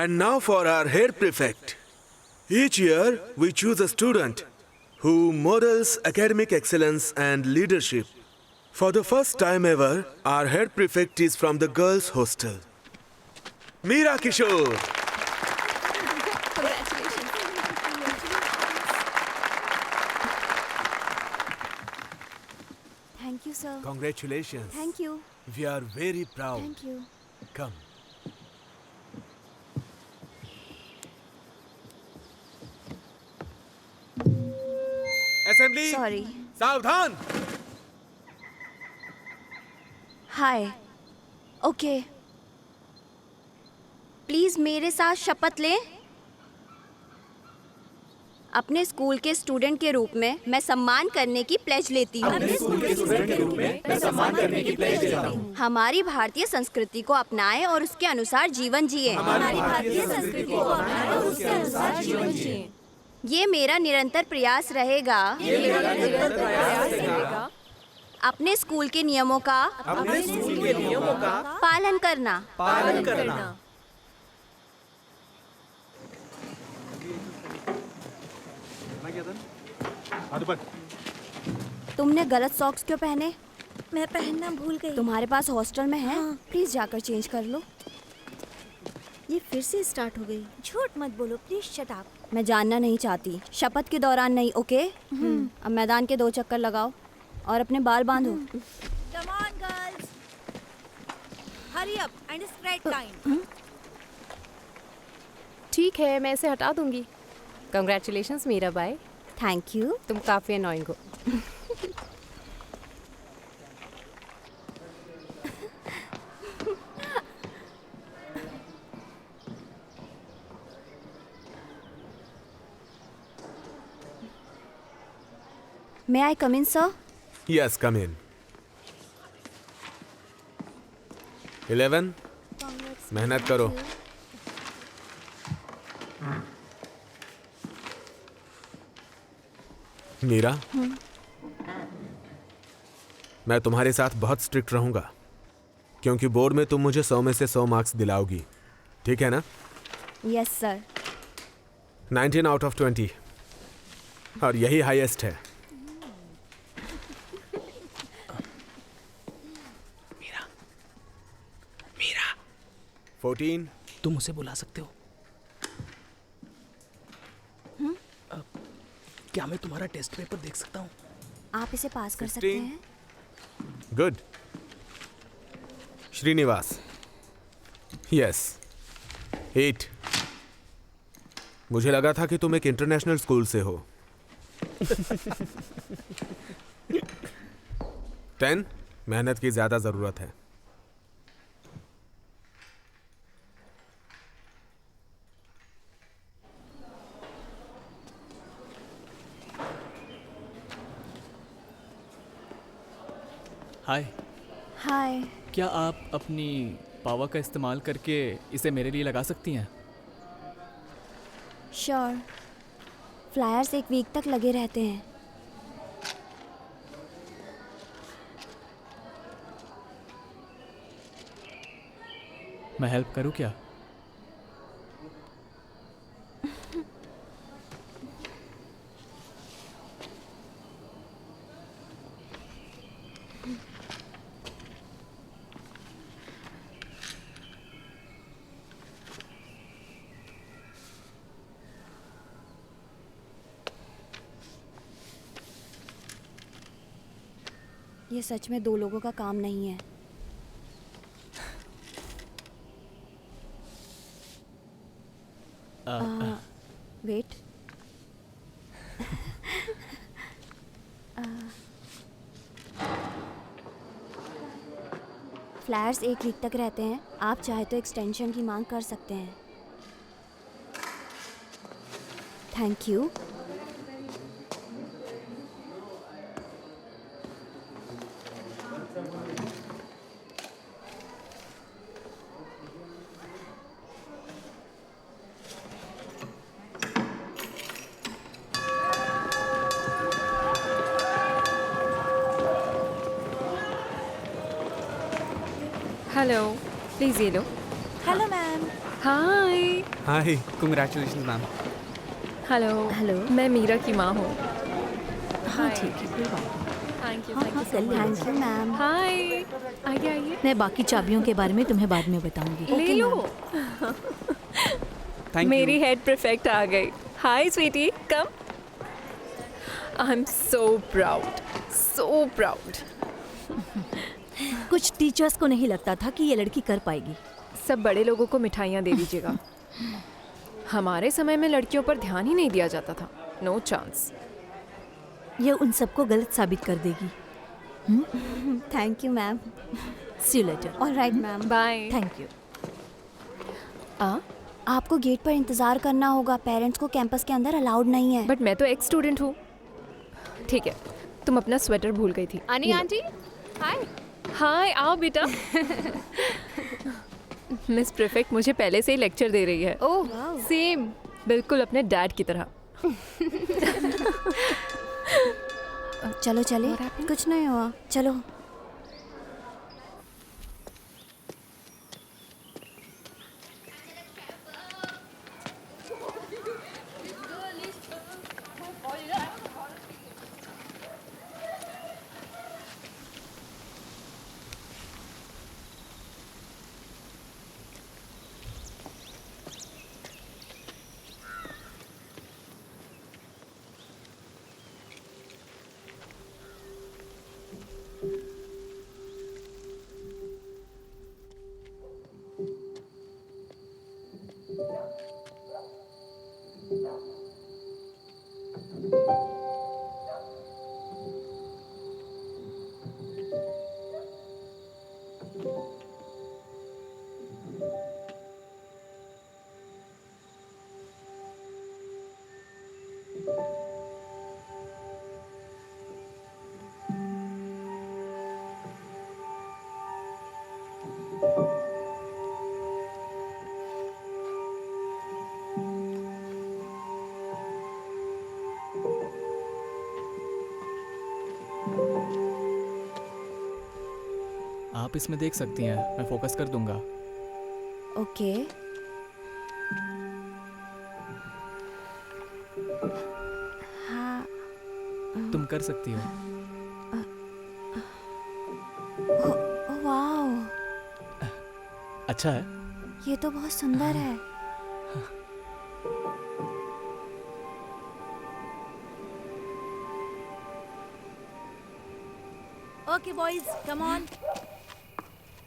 And now for our head prefect. Each year, we choose a student who models academic excellence and leadership. For the first time ever, our head prefect is from the girls' hostel. Meera Kishore. Thank you, sir. Congratulations. Thank you. We are very proud. Thank you. Come. Assembly. Sorry. सावधान. हाय. Okay. Please मेरे साथ शपथ लें. अपने school के student के रूप में मैं सम्मान करने की प्लेज लेती हूँ. हमारी भारतीय संस्कृति को अपनाएं और उसके अनुसार जीवन जिए. ये मेरा निरंतर प्रयास रहेगा. अपने स्कूल के नियमों का पालन करना. तुमने गलत सॉक्स क्यों पहने? मैं पहनना भूल गई. तुम्हारे पास हॉस्टल में है? हाँ. प्लीज जाकर चेंज कर लो. ये फिर से स्टार्ट हो गई. झूठ मत बोलो प्लीज. Shut up. मैं जानना नहीं चाहती. शपथ के दौरान नहीं. ओके. अब मैदान के 2 चक्कर लगाओ और अपने बाल बांधो. Come on girls. Hurry up and spread time. ठीक है, मैं इसे हटा दूंगी. Congratulations Meera Bai. Thank you. तुम काफ़ी अनोइंग हो. May I come in, sir? Yes, come in. 11. मेहनत करो. मीरा, मैं तुम्हारे साथ बहुत स्ट्रिक्ट रहूंगा क्योंकि बोर्ड में तुम मुझे 100 में से 100 मार्क्स दिलाओगी. ठीक है ना? Yes, sir. 19 आउट ऑफ 20 और यही हाईएस्ट है. 14. तुम उसे बुला सकते हो. क्या मैं तुम्हारा टेस्ट पेपर देख सकता हूँ? आप इसे पास कर सकते 16. हैं. गुड. श्रीनिवास. यस. 8. मुझे लगा था कि तुम एक इंटरनेशनल स्कूल से हो. 10. मेहनत की ज्यादा जरूरत है. हाय. हाय. क्या आप अपनी पावर का इस्तेमाल करके इसे मेरे लिए लगा सकती हैं? श्योर. फ्लायर्स 1 वीक तक लगे रहते हैं. मैं हेल्प करूं क्या? ये सच में 2 लोगों का काम नहीं है. वेट. फ्लायर्स 1 वीक तक रहते हैं. आप चाहे तो एक्सटेंशन की मांग कर सकते हैं. Thank you. हेलो, प्लीज़ ये लो. Hello ma'am. Hi. Hi, congratulation ma'am. Hello. Hello. मैं मीरा की माँ हूँ। हाँ ठीक है, कोई बात नहीं। थैंक यू हाँ, थैंक हाँ, यू कर सो लिया much. Thank you ma'am. Hi, आइए आइए। मैं बाकी चाबियों के बारे में तुम्हें बाद में बताऊंगी। ले Okay, लो। थैंक मेरी यू। हेड परफेक्ट आ गई। Hi sweetie, come. I am so proud, so proud. कुछ टीचर्स को नहीं लगता था कि ये लड़की कर पाएगी। सब बड़े लोगों को मिठाइयाँ दे दीजिएगा। हमारे समय में लड़कियों पर ध्यान ही नहीं दिया जाता था। No chance. ये उन सबको गलत साबित कर देगी। Thank you ma'am. See you later. Alright ma'am. Bye. Thank you. आपको गेट पर इंतजार करना होगा, पेरेंट्स को कैंपस के अंदर अलाउड नहीं है। बट मैं तो एक्स स्टूडेंट हूँ। ठीक है, तुम अपना स्वेटर भूल गई थी। अनी आंटी, हाय। हाय, आओ बेटा। मिस प्रीफेक्ट मुझे पहले से ही लेक्चर दे रही है। ओह, सेम। बिल्कुल अपने डैड की तरह। चलो चले, कुछ नहीं हुआ, चलो। आप इसमें देख सकती हैं, मैं फोकस कर दूंगा। ओके। हाँ। तुम कर सकती हो। वाओ, अच्छा है। ये तो बहुत सुंदर है। Okay, boys, come on.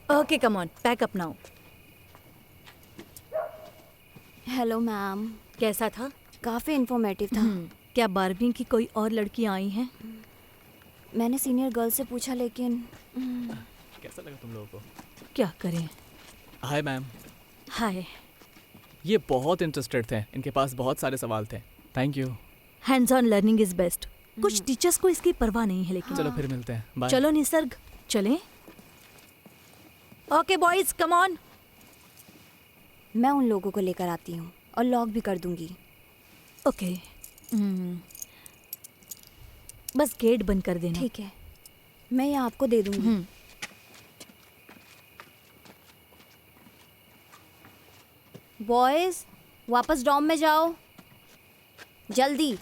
Okay come on, pack up now. Hello ma'am. कैसा था? काफ़ी इंफॉर्मेटिव था। क्या 12वीं की कोई और लड़कियां आई हैं? मैंने सीनियर गर्ल से पूछा, लेकिन कैसा लगा तुम लोगों को? क्या करें? Hi ma'am. हाय। ये बहुत इंटरेस्टेड थे, इनके पास बहुत सारे सवाल थे। Thank you. Hands on learning is best. कुछ टीचर्स को इसकी परवाह नहीं है, लेकिन चलो फिर मिलते हैं, बाय। चलो निसर्ग, चलें। Okay boys, come on. मैं उन लोगों को लेकर आती हूँ और लॉक भी कर दूंगी। ओके। बस गेट बंद कर देना। ठीक है, मैं ये आपको दे दूंगी। बॉयज, वापस डॉम में जाओ, जल्दी।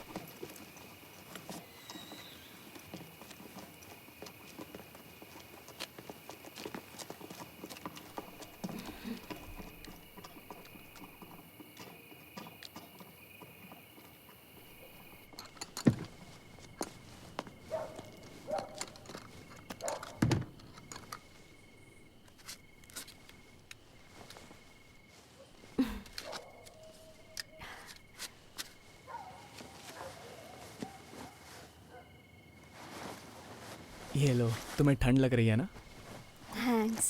ये लो, तुम्हें ठंड लग रही है ना? थैंक्स।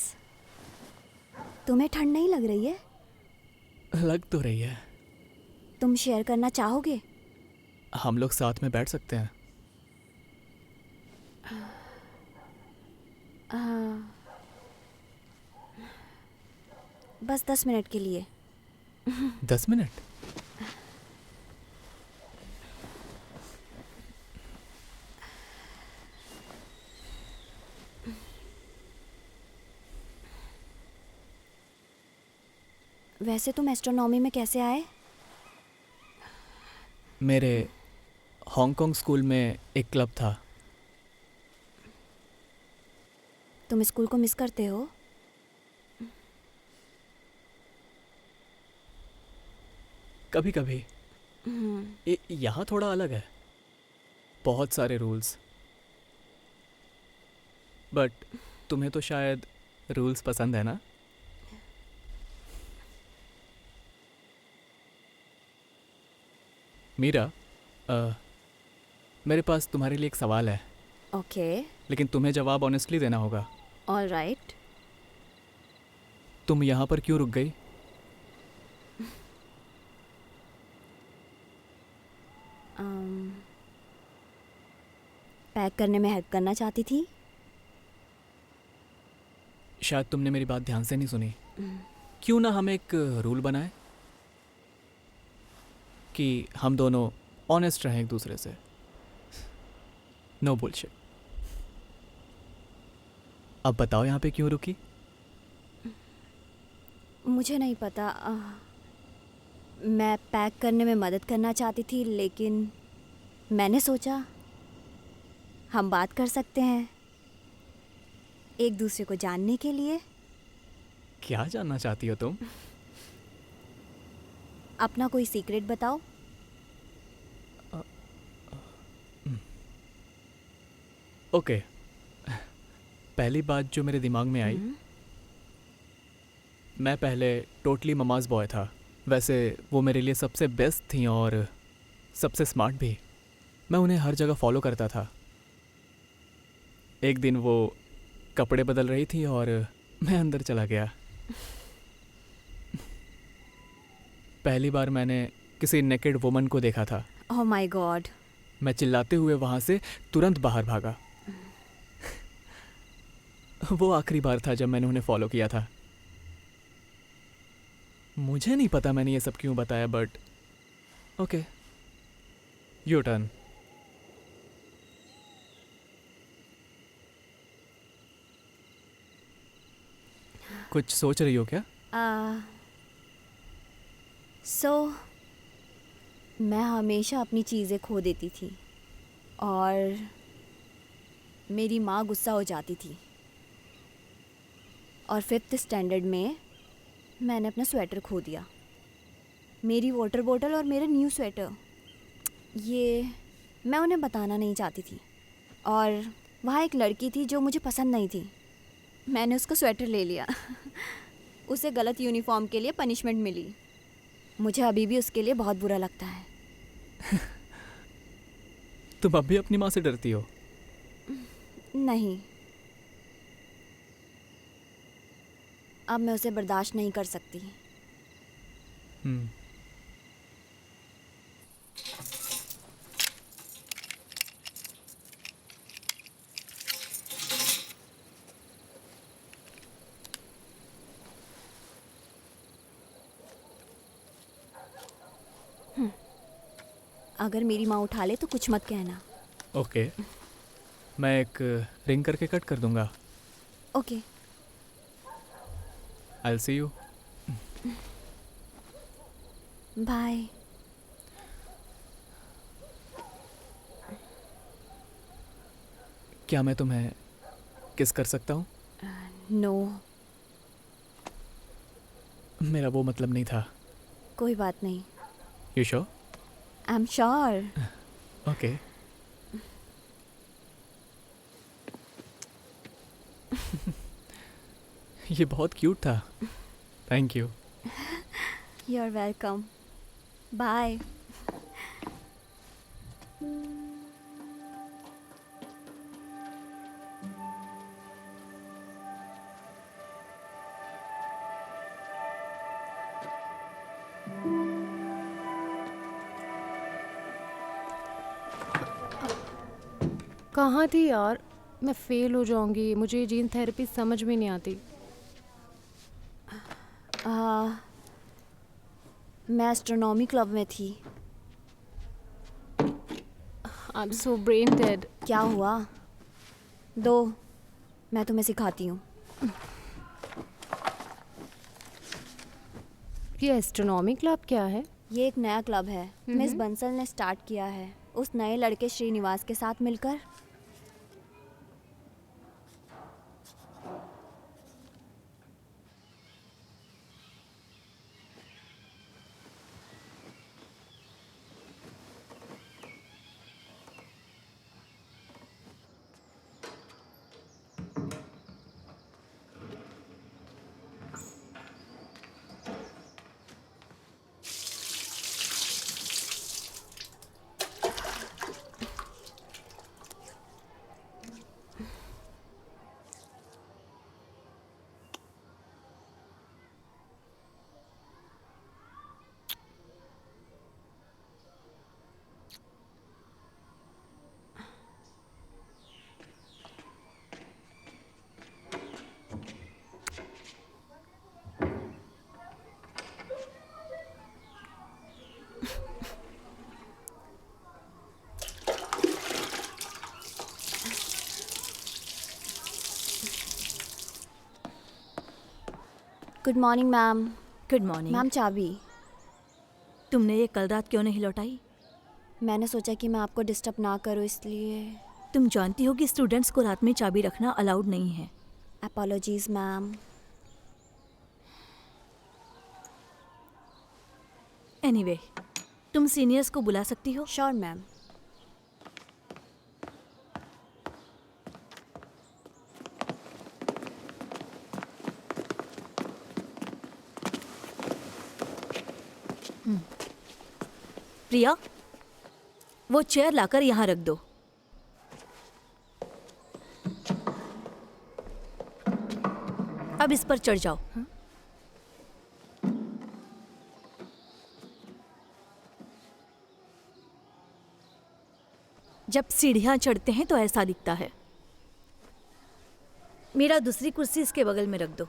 तुम्हें ठंड नहीं लग रही है? लग तो रही है। तुम शेयर करना चाहोगे? हम लोग साथ में बैठ सकते हैं। बस 10 मिनट के लिए। 10 मिनट? वैसे तुम एस्ट्रोनॉमी में कैसे आए? मेरे हांगकांग स्कूल में एक क्लब था। तुम स्कूल को मिस करते हो? कभी कभी। यहाँ थोड़ा अलग है, बहुत सारे रूल्स। बट तुम्हें तो शायद रूल्स पसंद है ना? मीरा, मेरे पास तुम्हारे लिए एक सवाल है, ओके, लेकिन तुम्हें जवाब ऑनेस्टली देना होगा। All right. तुम यहाँ पर क्यों रुक गई? पैक करने में हेल्प करना चाहती थी। शायद तुमने मेरी बात ध्यान से नहीं सुनी। क्यों ना हम एक रूल बनाएं कि हम दोनों ऑनेस्ट रहें एक दूसरे से। No bullshit. अब बताओ यहाँ पे क्यों रुकी? मुझे नहीं पता। मैं पैक करने में मदद करना चाहती थी, लेकिन मैंने सोचा हम बात कर सकते हैं एक दूसरे को जानने के लिए। क्या जानना चाहती हो तुम? अपना कोई सीक्रेट बताओ। ओके, पहली बात जो मेरे दिमाग में आई, मैं पहले टोटली ममाज बॉय था। वैसे वो मेरे लिए सबसे बेस्ट थी और सबसे स्मार्ट भी। मैं उन्हें हर जगह फॉलो करता था। एक दिन वो कपड़े बदल रही थी और मैं अंदर चला गया। पहली बार मैंने किसी नेकेड वुमन को देखा था। Oh my God. मैं चिल्लाते हुए वहाँ से तुरंत बाहर भागा। वो आखिरी बार था जब मैंने उन्हें फॉलो किया था। मुझे नहीं पता मैंने ये सब क्यों बताया, बट ओके, योर टर्न। कुछ सोच रही हो क्या? मैं हमेशा अपनी चीज़ें खो देती थी और मेरी माँ गुस्सा हो जाती थी। और 5th स्टैंडर्ड में मैंने अपना स्वेटर खो दिया, मेरी वाटर बॉटल और मेरा न्यू स्वेटर। ये मैं उन्हें बताना नहीं चाहती थी। और वहाँ एक लड़की थी जो मुझे पसंद नहीं थी। मैंने उसका स्वेटर ले लिया। उसे गलत यूनिफॉर्म के लिए पनिशमेंट मिली। मुझे अभी भी उसके लिए बहुत बुरा लगता है। तुम अब भी अपनी माँ से डरती हो? नहीं, अब मैं उसे बर्दाश्त नहीं कर सकती। अगर मेरी माँ उठा ले तो कुछ मत कहना। ओके, मैं एक रिंग करके कट कर दूंगा। Okay. I will see you. Bye. क्या मैं तुम्हें किस कर सकता हूँ? नो, मेरा वो मतलब नहीं था। कोई बात नहीं। You sure? I am sure. Okay. ये बहुत क्यूट था। Thank you. You are welcome. Bye. कहाँ थी यार? मैं फेल हो जाऊंगी। मुझे जीन थेरेपी समझ में नहीं आती। मैं एस्ट्रोनॉमी क्लब में थी। आई एम सो ब्रेन डेड। क्या हुआ? दो, मैं तुम्हें सिखाती हूँ। ये एस्ट्रोनॉमी क्लब क्या है? ये एक नया क्लब है, मिस बंसल ने स्टार्ट किया है उस नए लड़के श्रीनिवास के साथ मिलकर। Good morning ma'am. Good morning. Ma'am चाबी। तुमने ये कल रात क्यों नहीं लौटाई? मैंने सोचा कि मैं आपको डिस्टर्ब ना करूँ इसलिए। तुम जानती हो कि स्टूडेंट्स को रात में चाबी रखना अलाउड नहीं है। Apologies ma'am. एनीवे, तुम सीनियर्स को बुला सकती हो। Sure ma'am. प्रिया, वो चेयर लाकर यहाँ रख दो। अब इस पर चढ़ जाओ। जब सीढ़ियां चढ़ते हैं तो ऐसा दिखता है। मेरा दूसरी कुर्सी इसके बगल में रख दो।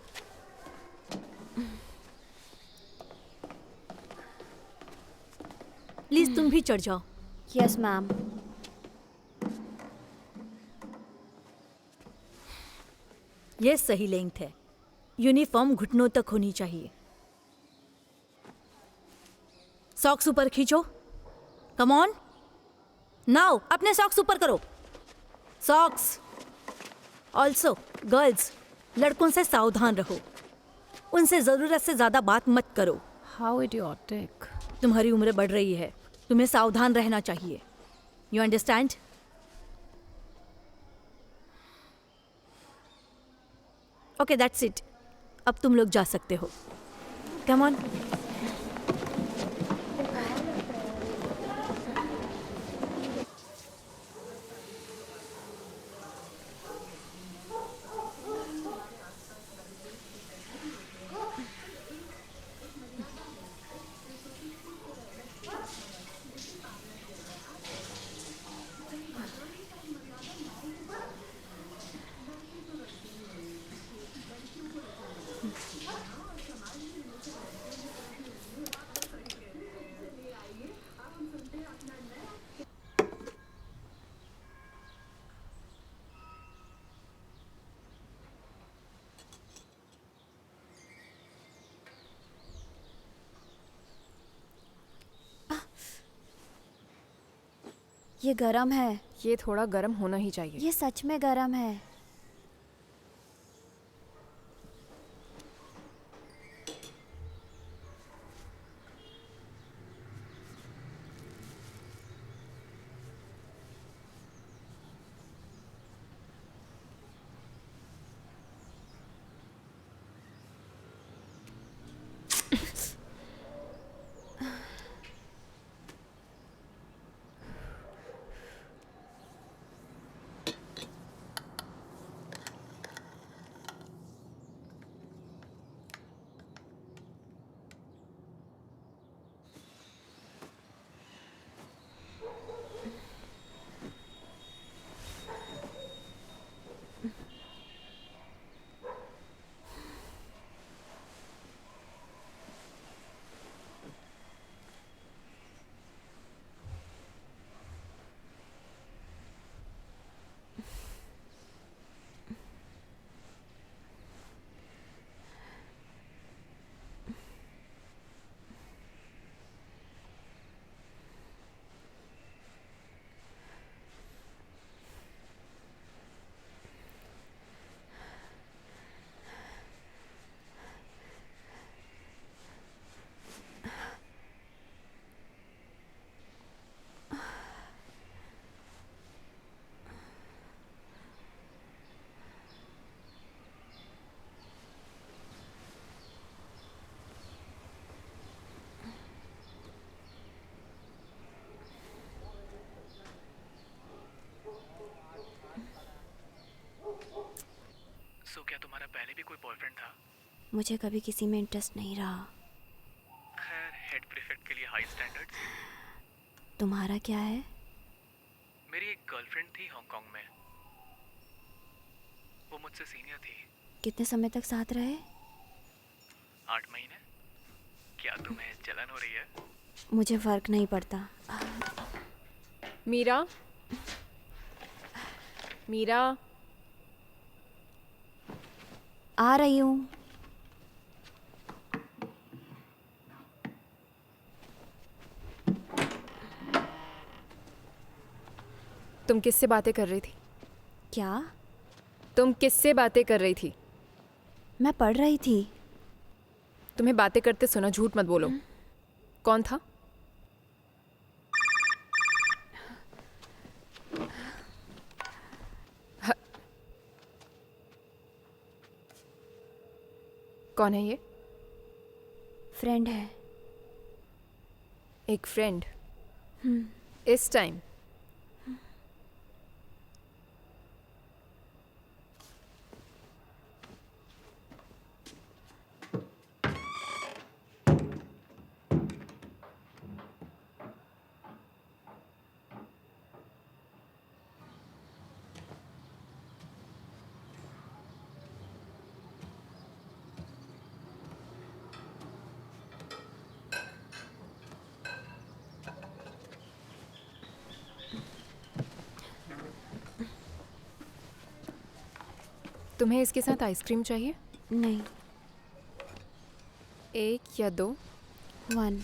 प्लीज तुम भी चढ़ जाओ। Yes ma'am. ये सही लेंथ है। यूनिफॉर्म घुटनों तक होनी चाहिए। सॉक्स ऊपर खींचो। कम ऑन नाउ, अपने सॉक्स ऊपर करो। सॉक्स। ऑल्सो गर्ल्स, लड़कों से सावधान रहो। उनसे जरूरत से ज्यादा बात मत करो। How idiotic. तुम्हारी उम्र बढ़ रही है, तुम्हें सावधान रहना चाहिए। You understand? Okay, that's it. अब तुम लोग जा सकते हो। Come on. ये गरम है। ये थोड़ा गर्म होना ही चाहिए। ये सच में गरम है। कोई बॉयफ्रेंड था? मुझे कभी किसी में इंटरेस्ट नहीं रहा। खैर, हेड प्रीफेक्ट के लिए हाई स्टैंडर्ड्स। तुम्हारा क्या है? मेरी एक गर्लफ्रेंड थी हांगकांग में। वो मुझसे सीनियर थी। कितने समय तक साथ रहे? 8 महीने। क्या तुम्हें जलन हो रही है? मुझे फर्क नहीं पड़ता। मीरा, मीरा, आ रही हूँ। तुम किससे बातें कर रही थी? क्या? तुम किससे बातें कर रही थी? मैं पढ़ रही थी। तुम्हें बातें करते सुना, झूठ मत बोलो। कौन था? कौन है ये? फ्रेंड है। एक फ्रेंड? इस टाइम? तुम्हें इसके साथ आइसक्रीम चाहिए? नहीं। 1 या 2? 1।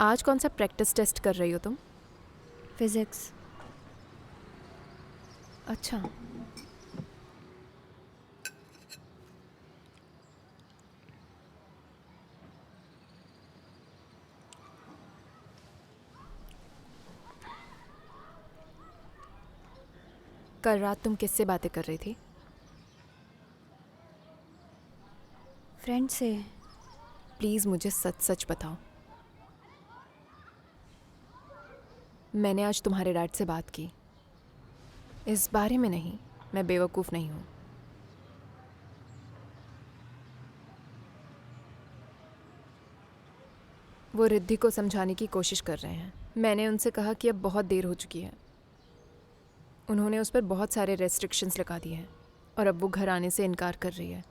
आज कौन सा प्रैक्टिस टेस्ट कर रही हो तुम? फिजिक्स। अच्छा। कल रात तुम किससे बातें कर रही थी? फ्रेंड से। प्लीज़ मुझे सच सच बताओ। मैंने आज तुम्हारे डैड से बात की। इस बारे में नहीं, मैं बेवकूफ़ नहीं हूँ। वो रिद्धि को समझाने की कोशिश कर रहे हैं। मैंने उनसे कहा कि अब बहुत देर हो चुकी है। उन्होंने उस पर बहुत सारे रेस्ट्रिक्शंस लगा दिए हैं और अब वो घर आने से इनकार कर रही है।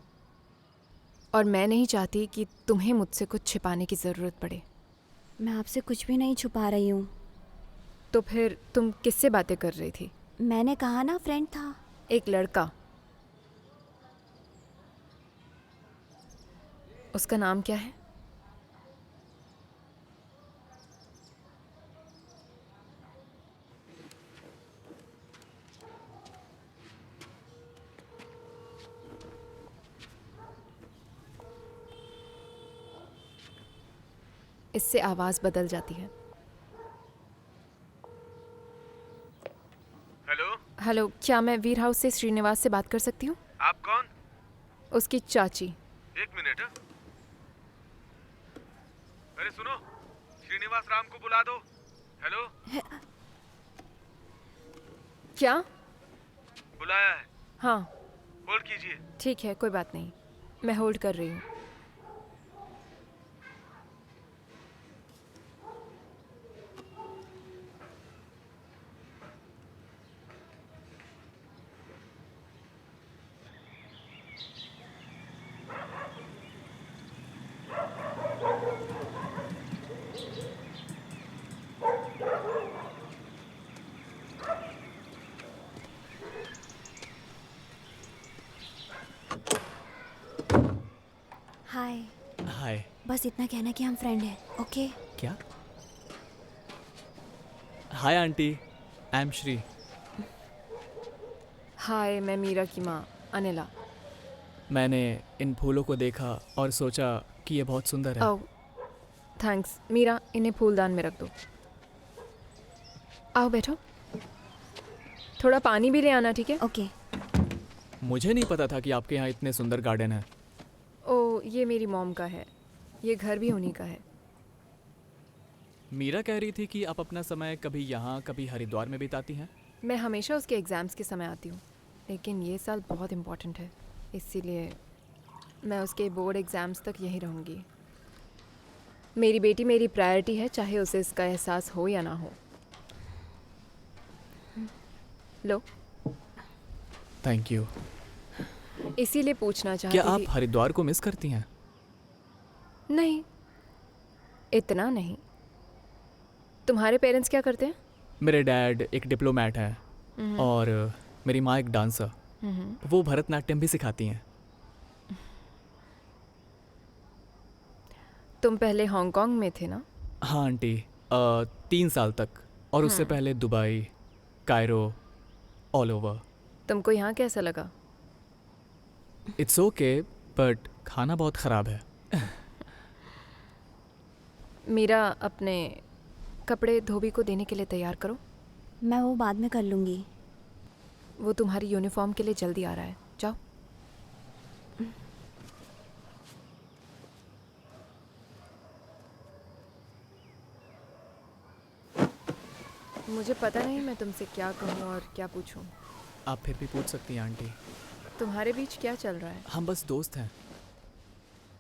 और मैं नहीं चाहती कि तुम्हें मुझसे कुछ छिपाने की ज़रूरत पड़े। मैं आपसे कुछ भी नहीं छुपा रही हूँ। तो फिर तुम किससे बातें कर रही थी? मैंने कहा ना, फ्रेंड था। एक लड़का। उसका नाम क्या है? इससे आवाज़ बदल जाती है। हेलो, हेलो, क्या मैं वीर हाउस से श्रीनिवास से बात कर सकती हूँ? आप कौन? उसकी चाची। 1 मिनट। अरे सुनो, श्रीनिवास राम को बुला दो। हेलो, क्या? बुलाया है, हाँ होल्ड कीजिए। ठीक है, कोई बात नहीं, मैं होल्ड कर रही हूँ। हाय। हाय। बस इतना कहना कि हम फ्रेंड हैं, ओके? क्या? Hi aunty, I am Shri. Hi, मैं मीरा की माँ अनिला। मैंने इन फूलों को देखा और सोचा कि ये बहुत सुंदर है। आओ, थैंक्स। मीरा, इन्हें फूलदान में रख दो। आओ बैठो, थोड़ा पानी भी ले आना, ठीक है? ओके। मुझे नहीं पता था कि आपके यहाँ इतने सुंदर गार्डन है। ओ, ये मेरी मॉम का है। ये घर भी उन्हीं का है। मीरा कह रही थी कि आप अपना समय कभी यहाँ कभी हरिद्वार में बिताती हैं। मैं हमेशा उसके एग्ज़ाम्स के समय आती हूँ, लेकिन ये साल बहुत इम्पोर्टेंट है, इसीलिए मैं उसके बोर्ड एग्ज़ाम्स तक यहीं रहूँगी। मेरी बेटी मेरी प्रायोरिटी है, चाहे उसे इसका एहसास हो या ना हो। लो, थैंक यू। इसीलिए पूछना चाहती क्या आप थी। हरिद्वार को मिस करती हैं? नहीं, इतना नहीं। तुम्हारे पेरेंट्स क्या करते हैं? मेरे डैड एक डिप्लोमेट हैं और मेरी माँ एक डांसर। वो भरतनाट्यम भी सिखाती हैं। तुम पहले हांगकांग में थे ना? हाँ आंटी, 3 साल तक, और उससे पहले दुबई, कायरो, ऑल ओवर। तुमको यहाँ कैसा लगा? इट्स ओके, बट खाना बहुत ख़राब है। मीरा, अपने कपड़े धोबी को देने के लिए तैयार करो। मैं वो बाद में कर लूँगी। वो तुम्हारी यूनिफॉर्म के लिए जल्दी आ रहा है, जाओ। मुझे पता नहीं मैं तुमसे क्या कहूँ और क्या पूछूँ। आप फिर भी पूछ सकती हैं आंटी। तुम्हारे बीच क्या चल रहा है? हम बस दोस्त हैं।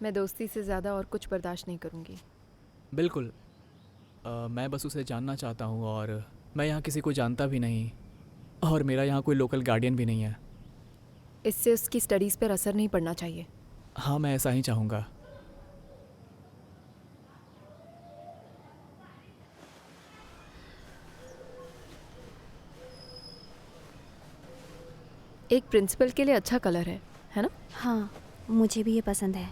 मैं दोस्ती से ज़्यादा और कुछ बर्दाश्त नहीं करूँगी। बिल्कुल। मैं बस उसे जानना चाहता हूँ, और मैं यहाँ किसी को जानता भी नहीं, और मेरा यहाँ कोई लोकल गार्डियन भी नहीं है। इससे उसकी स्टडीज़ पर असर नहीं पड़ना चाहिए। हाँ, मैं ऐसा ही चाहूँगा। एक प्रिंसिपल के लिए अच्छा कलर है ना? हाँ, मुझे भी ये पसंद है।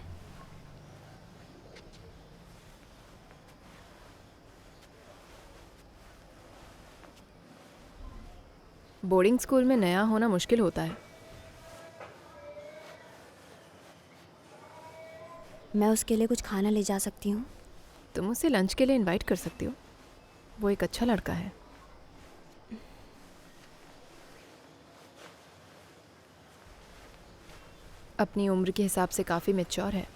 बोर्डिंग स्कूल में नया होना मुश्किल होता है। मैं उसके लिए कुछ खाना ले जा सकती हूँ? तुम उसे लंच के लिए इनवाइट कर सकती हो। वो एक अच्छा लड़का है। अपनी उम्र के हिसाब से काफ़ी मैच्योर है।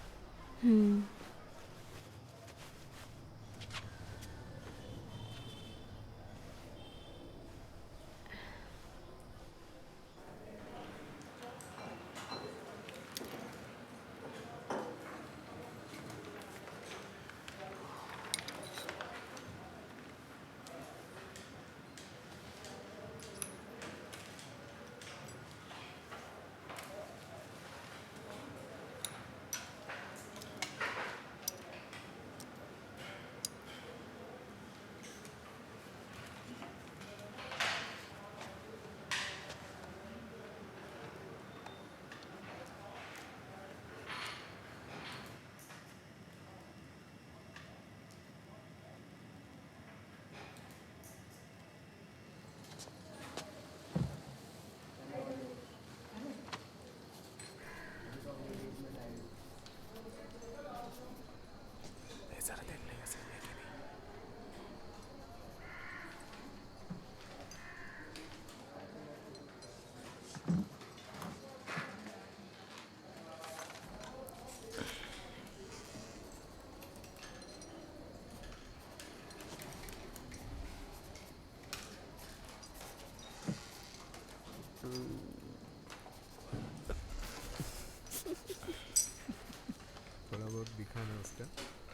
थोड़ा बहुत दिखा ना उसका।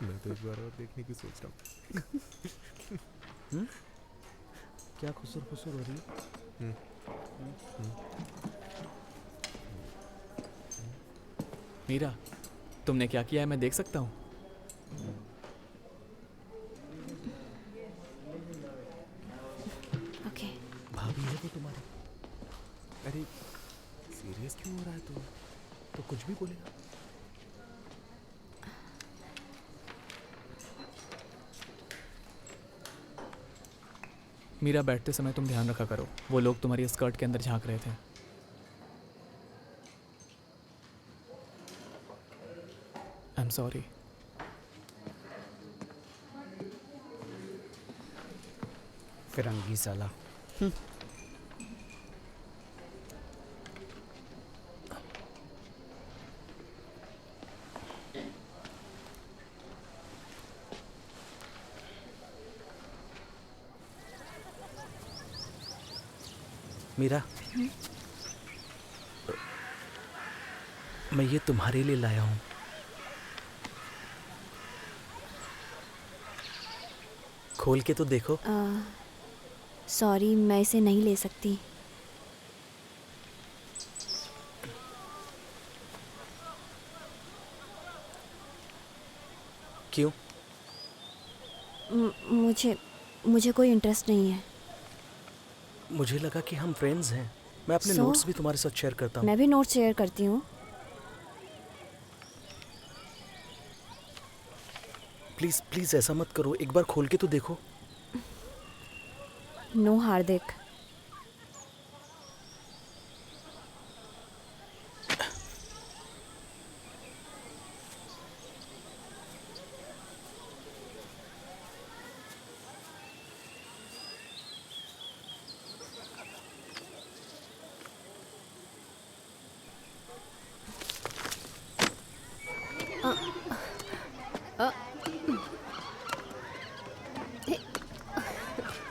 मैं तो एक बार और देखने की सोच रहा हूँ। क्या खुसर खुसर हो रही है? मीरा, तुमने क्या किया है, मैं देख सकता हूँ? ओके। भाभी है वो तुम्हारी? अरे सीरियस क्यों हो रहा है तू? तो कुछ भी बोलेगा। मीरा, बैठते समय तुम ध्यान रखा करो, वो लोग तुम्हारी स्कर्ट के अंदर झांक रहे थे। I am sorry. फिरंगी साला। मीरा, मैं ये तुम्हारे लिए लाया हूँ। खोल के तो देखो। सॉरी, मैं इसे नहीं ले सकती। क्यों? मुझे कोई इंटरेस्ट नहीं है। मुझे लगा कि हम फ्रेंड्स हैं। मैं अपने So? नोट्स भी तुम्हारे साथ शेयर करता हूँ। मैं भी नोट शेयर करती हूँ। प्लीज प्लीज ऐसा मत करो, एक बार खोल के तो देखो। नो हार्दिक।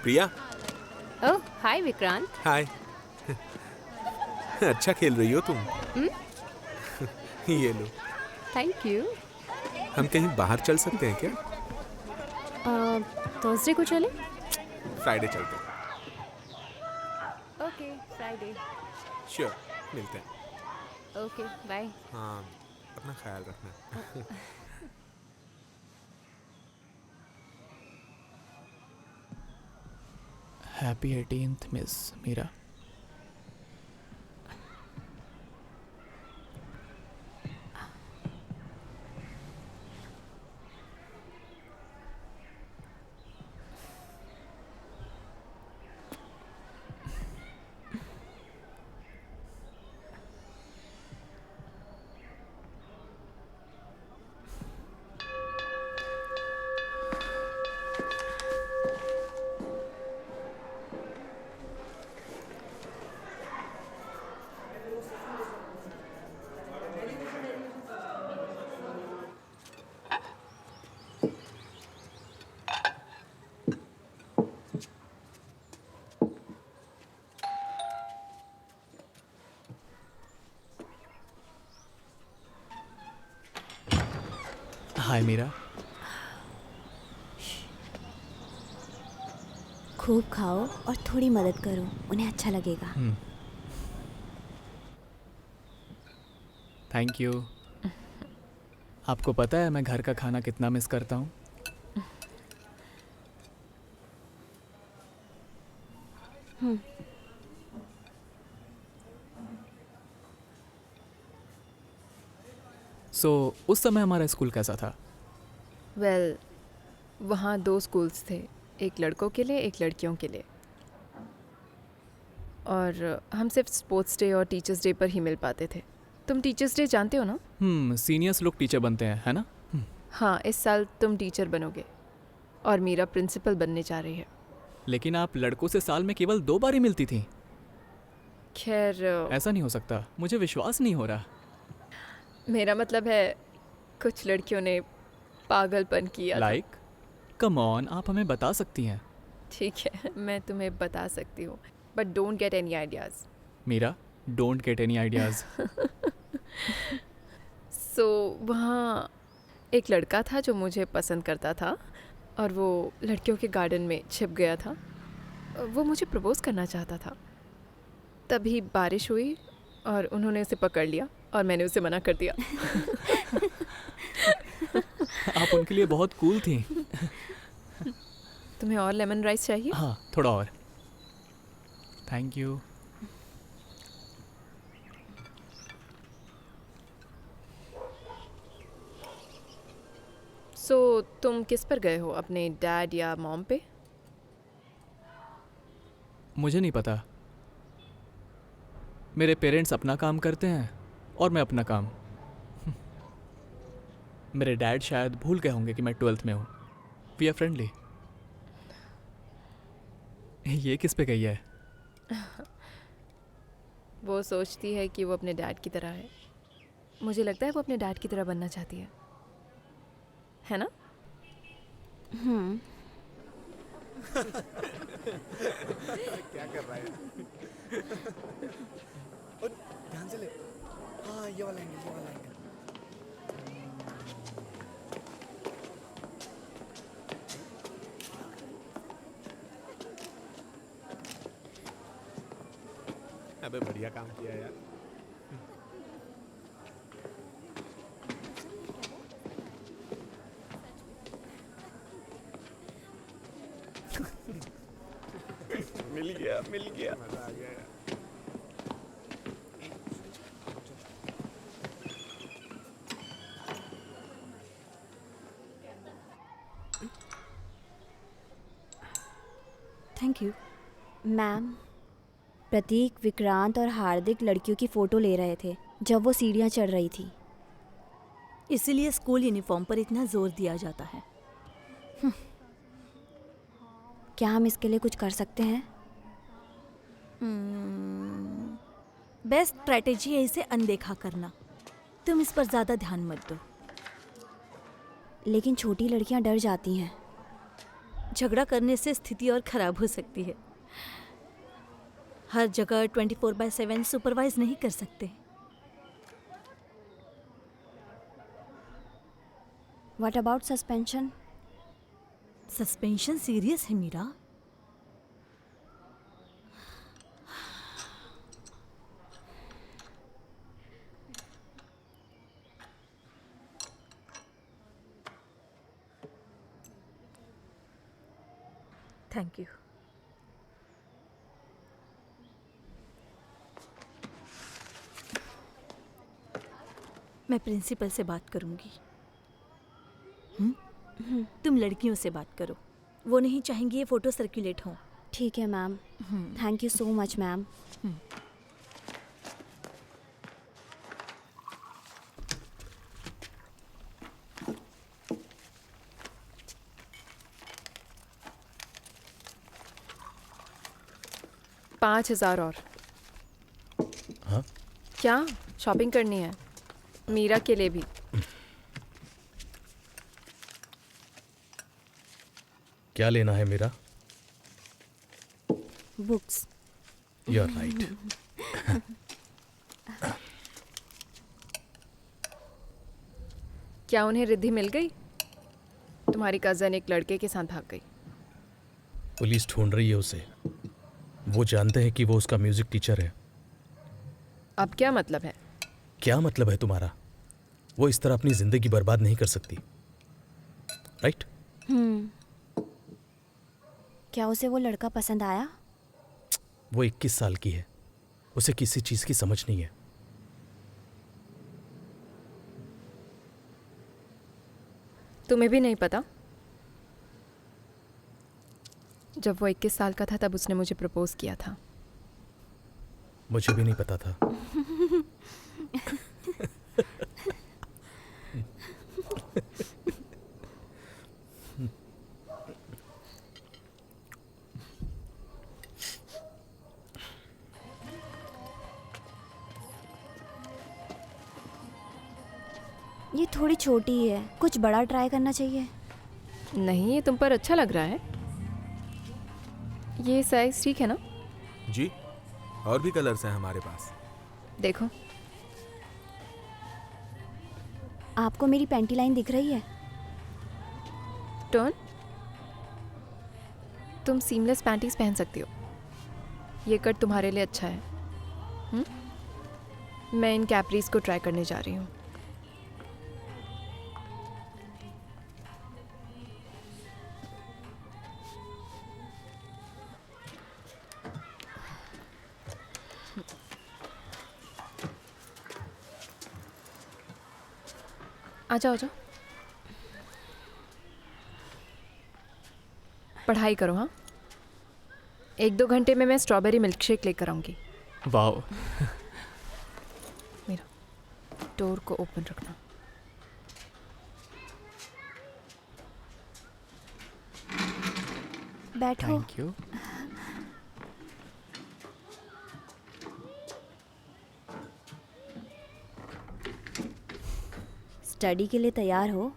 प्रिया, ओह हाय विक्रांत। हाय। अच्छा खेल रही हो तुम। ये लो। Thank you. हम कहीं बाहर चल सकते हैं क्या? थर्सडे को चले? फ्राइडे चलते हैं। Okay Friday. श्योर, मिलते हैं। Okay bye. हाँ, अपना ख्याल रखना। Happy 18th miss Meera. Hi Meera. खूब खाओ और थोड़ी मदद करो, उन्हें अच्छा लगेगा। Thank you. आपको पता है मैं घर का खाना कितना मिस करता हूँ। उस समय हमारा स्कूल कैसा था? वेल, वहाँ 2 स्कूल्स थे, एक लड़कों के लिए एक लड़कियों के लिए, और हम सिर्फ स्पोर्ट्स डे और टीचर्स डे पर ही मिल पाते थे। तुम टीचर्स डे जानते हो ना? सीनियर्स लोग टीचर बनते हैं, है ना? हाँ, इस साल तुम टीचर बनोगे और मीरा प्रिंसिपल बनने जा रही है। लेकिन आप लड़कों से साल में केवल 2 बार ही मिलती थी। खैर, ऐसा नहीं हो सकता, मुझे विश्वास नहीं हो रहा। मेरा मतलब है कुछ लड़कियों ने पागलपन किया था। लाइक कम ऑन, आप हमें बता सकती हैं। ठीक है, मैं तुम्हें बता सकती हूँ, but don't get any ideas. Meera, don't get any ideas. So वहाँ एक लड़का था जो मुझे पसंद करता था और वो लड़कियों के गार्डन में छिप गया था। वो मुझे प्रपोज करना चाहता था। तभी बारिश हुई और उन्होंने उसे पकड़ लिया और मैंने उसे मना कर दिया। आप उनके लिए बहुत कूल थी। तुम्हें और लेमन राइस चाहिए? हाँ, थोड़ा और। Thank you. सो तुम किस पर गए हो, अपने डैड या मॉम पे? मुझे नहीं पता। मेरे पेरेंट्स अपना काम करते हैं और मैं अपना काम। मेरे डैड शायद भूल गए होंगे कि मैं 12th में हूँ। We are friendly. ये किस पे गई है? वो सोचती है कि वो अपने डैड की तरह है। मुझे लगता है वो अपने डैड की तरह बनना चाहती है ना? क्या कर रहा है? और ध्यान से ले। हाँ ये वाला एंगल, ये वाला एंगल। अबे बढ़िया काम किया यार। मिल गया मजा आ गया यार। Thank you. मैम, प्रतीक, विक्रांत और हार्दिक लड़कियों की फ़ोटो ले रहे थे जब वो सीढ़ियाँ चढ़ रही थी। इसीलिए स्कूल यूनिफॉर्म पर इतना जोर दिया जाता है। क्या हम इसके लिए कुछ कर सकते हैं? बेस्ट स्ट्रैटेजी है इसे अनदेखा करना। तुम इस पर ज़्यादा ध्यान मत दो। लेकिन छोटी लड़कियां डर जाती हैं। झगड़ा करने से स्थिति और ख़राब हो सकती है। हर जगह 24/7 सुपरवाइज नहीं कर सकते। What about suspension? Suspension serious है मीरा। Thank you. मैं प्रिंसिपल से बात करूंगी। तुम लड़कियों से बात करो, वो नहीं चाहेंगी ये फोटो सर्कुलेट हो। ठीक है ma'am. Thank you so much ma'am. पाँच 5,000 और। हाँ? क्या शॉपिंग करनी है? मीरा के लिए भी। क्या लेना है मेरा? बुक्स। You are right. क्या उन्हें रिद्धि मिल गई? तुम्हारी कज़न एक लड़के के साथ भाग गई। पुलिस ढूंढ रही है उसे। वो जानते हैं कि वो उसका म्यूजिक टीचर है। अब क्या मतलब है? क्या मतलब है तुम्हारा? वो इस तरह अपनी जिंदगी बर्बाद नहीं कर सकती, राइट? क्या उसे वो लड़का पसंद आया? वो 21 साल की है, उसे किसी चीज की समझ नहीं है। तुम्हें भी नहीं पता? जब वो 21 साल का था तब उसने मुझे प्रपोज किया था। मुझे भी नहीं पता था। ये थोड़ी छोटी है, कुछ बड़ा ट्राई करना चाहिए। नहीं, ये तुम पर अच्छा लग रहा है। ये साइज ठीक है ना? जी, और भी कलर्स हैं हमारे पास। देखो। आपको मेरी पैंटी लाइन दिख रही है? टर्न। तुम सीमलेस पैंटीज पहन सकती हो। ये कट तुम्हारे लिए अच्छा है। मैं इन कैप्रीज को ट्राई करने जा रही हूँ। आ जाओ, आ जाओ। पढ़ाई करो। हाँ, 1-2 घंटे में मैं स्ट्रॉबेरी मिल्क शेक लेकर आऊँगी। वाओ। मेरा डोर को ओपन रखना। बैठो। Thank you. स्टडी के लिए तैयार हो?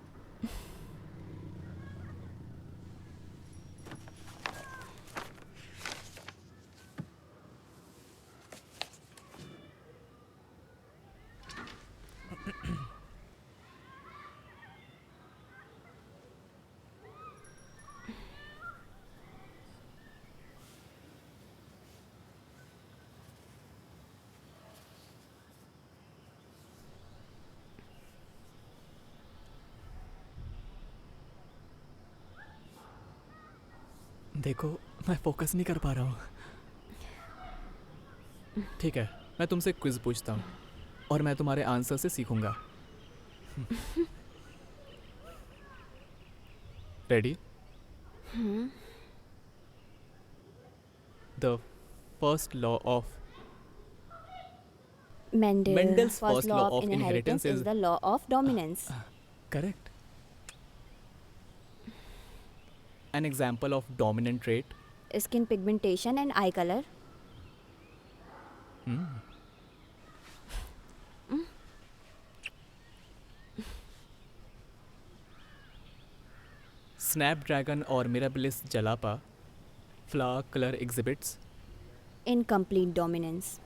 देखो मैं फोकस नहीं कर पा रहा हूँ। ठीक है, मैं तुमसे क्विज पूछता हूँ और मैं तुम्हारे आंसर से सीखूंगा। Ready? The first law of Mendel's first first law of inheritance is the law of dominance. Correct. An example of dominant trait? Skin pigmentation and eye color. Snapdragon और Mirabilis jalapa flower colour exhibits? Incomplete dominance.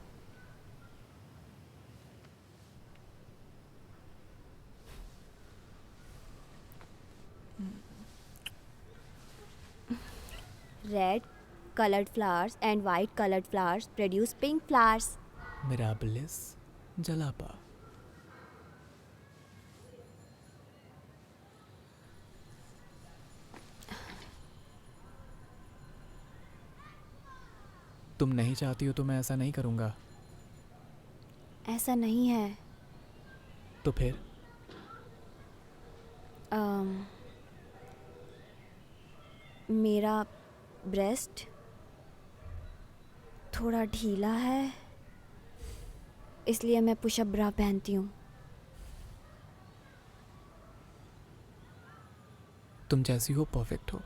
Red colored flowers and white colored flowers produce pink flowers. Mirabilis जलापा। तुम नहीं चाहती हो तो मैं ऐसा नहीं करूँगा। ऐसा नहीं है। तो फिर? मेरा ब्रेस्ट थोड़ा ढीला है, इसलिए मैं पुशअप ब्रा पहनती हूँ। तुम जैसी हो परफेक्ट हो।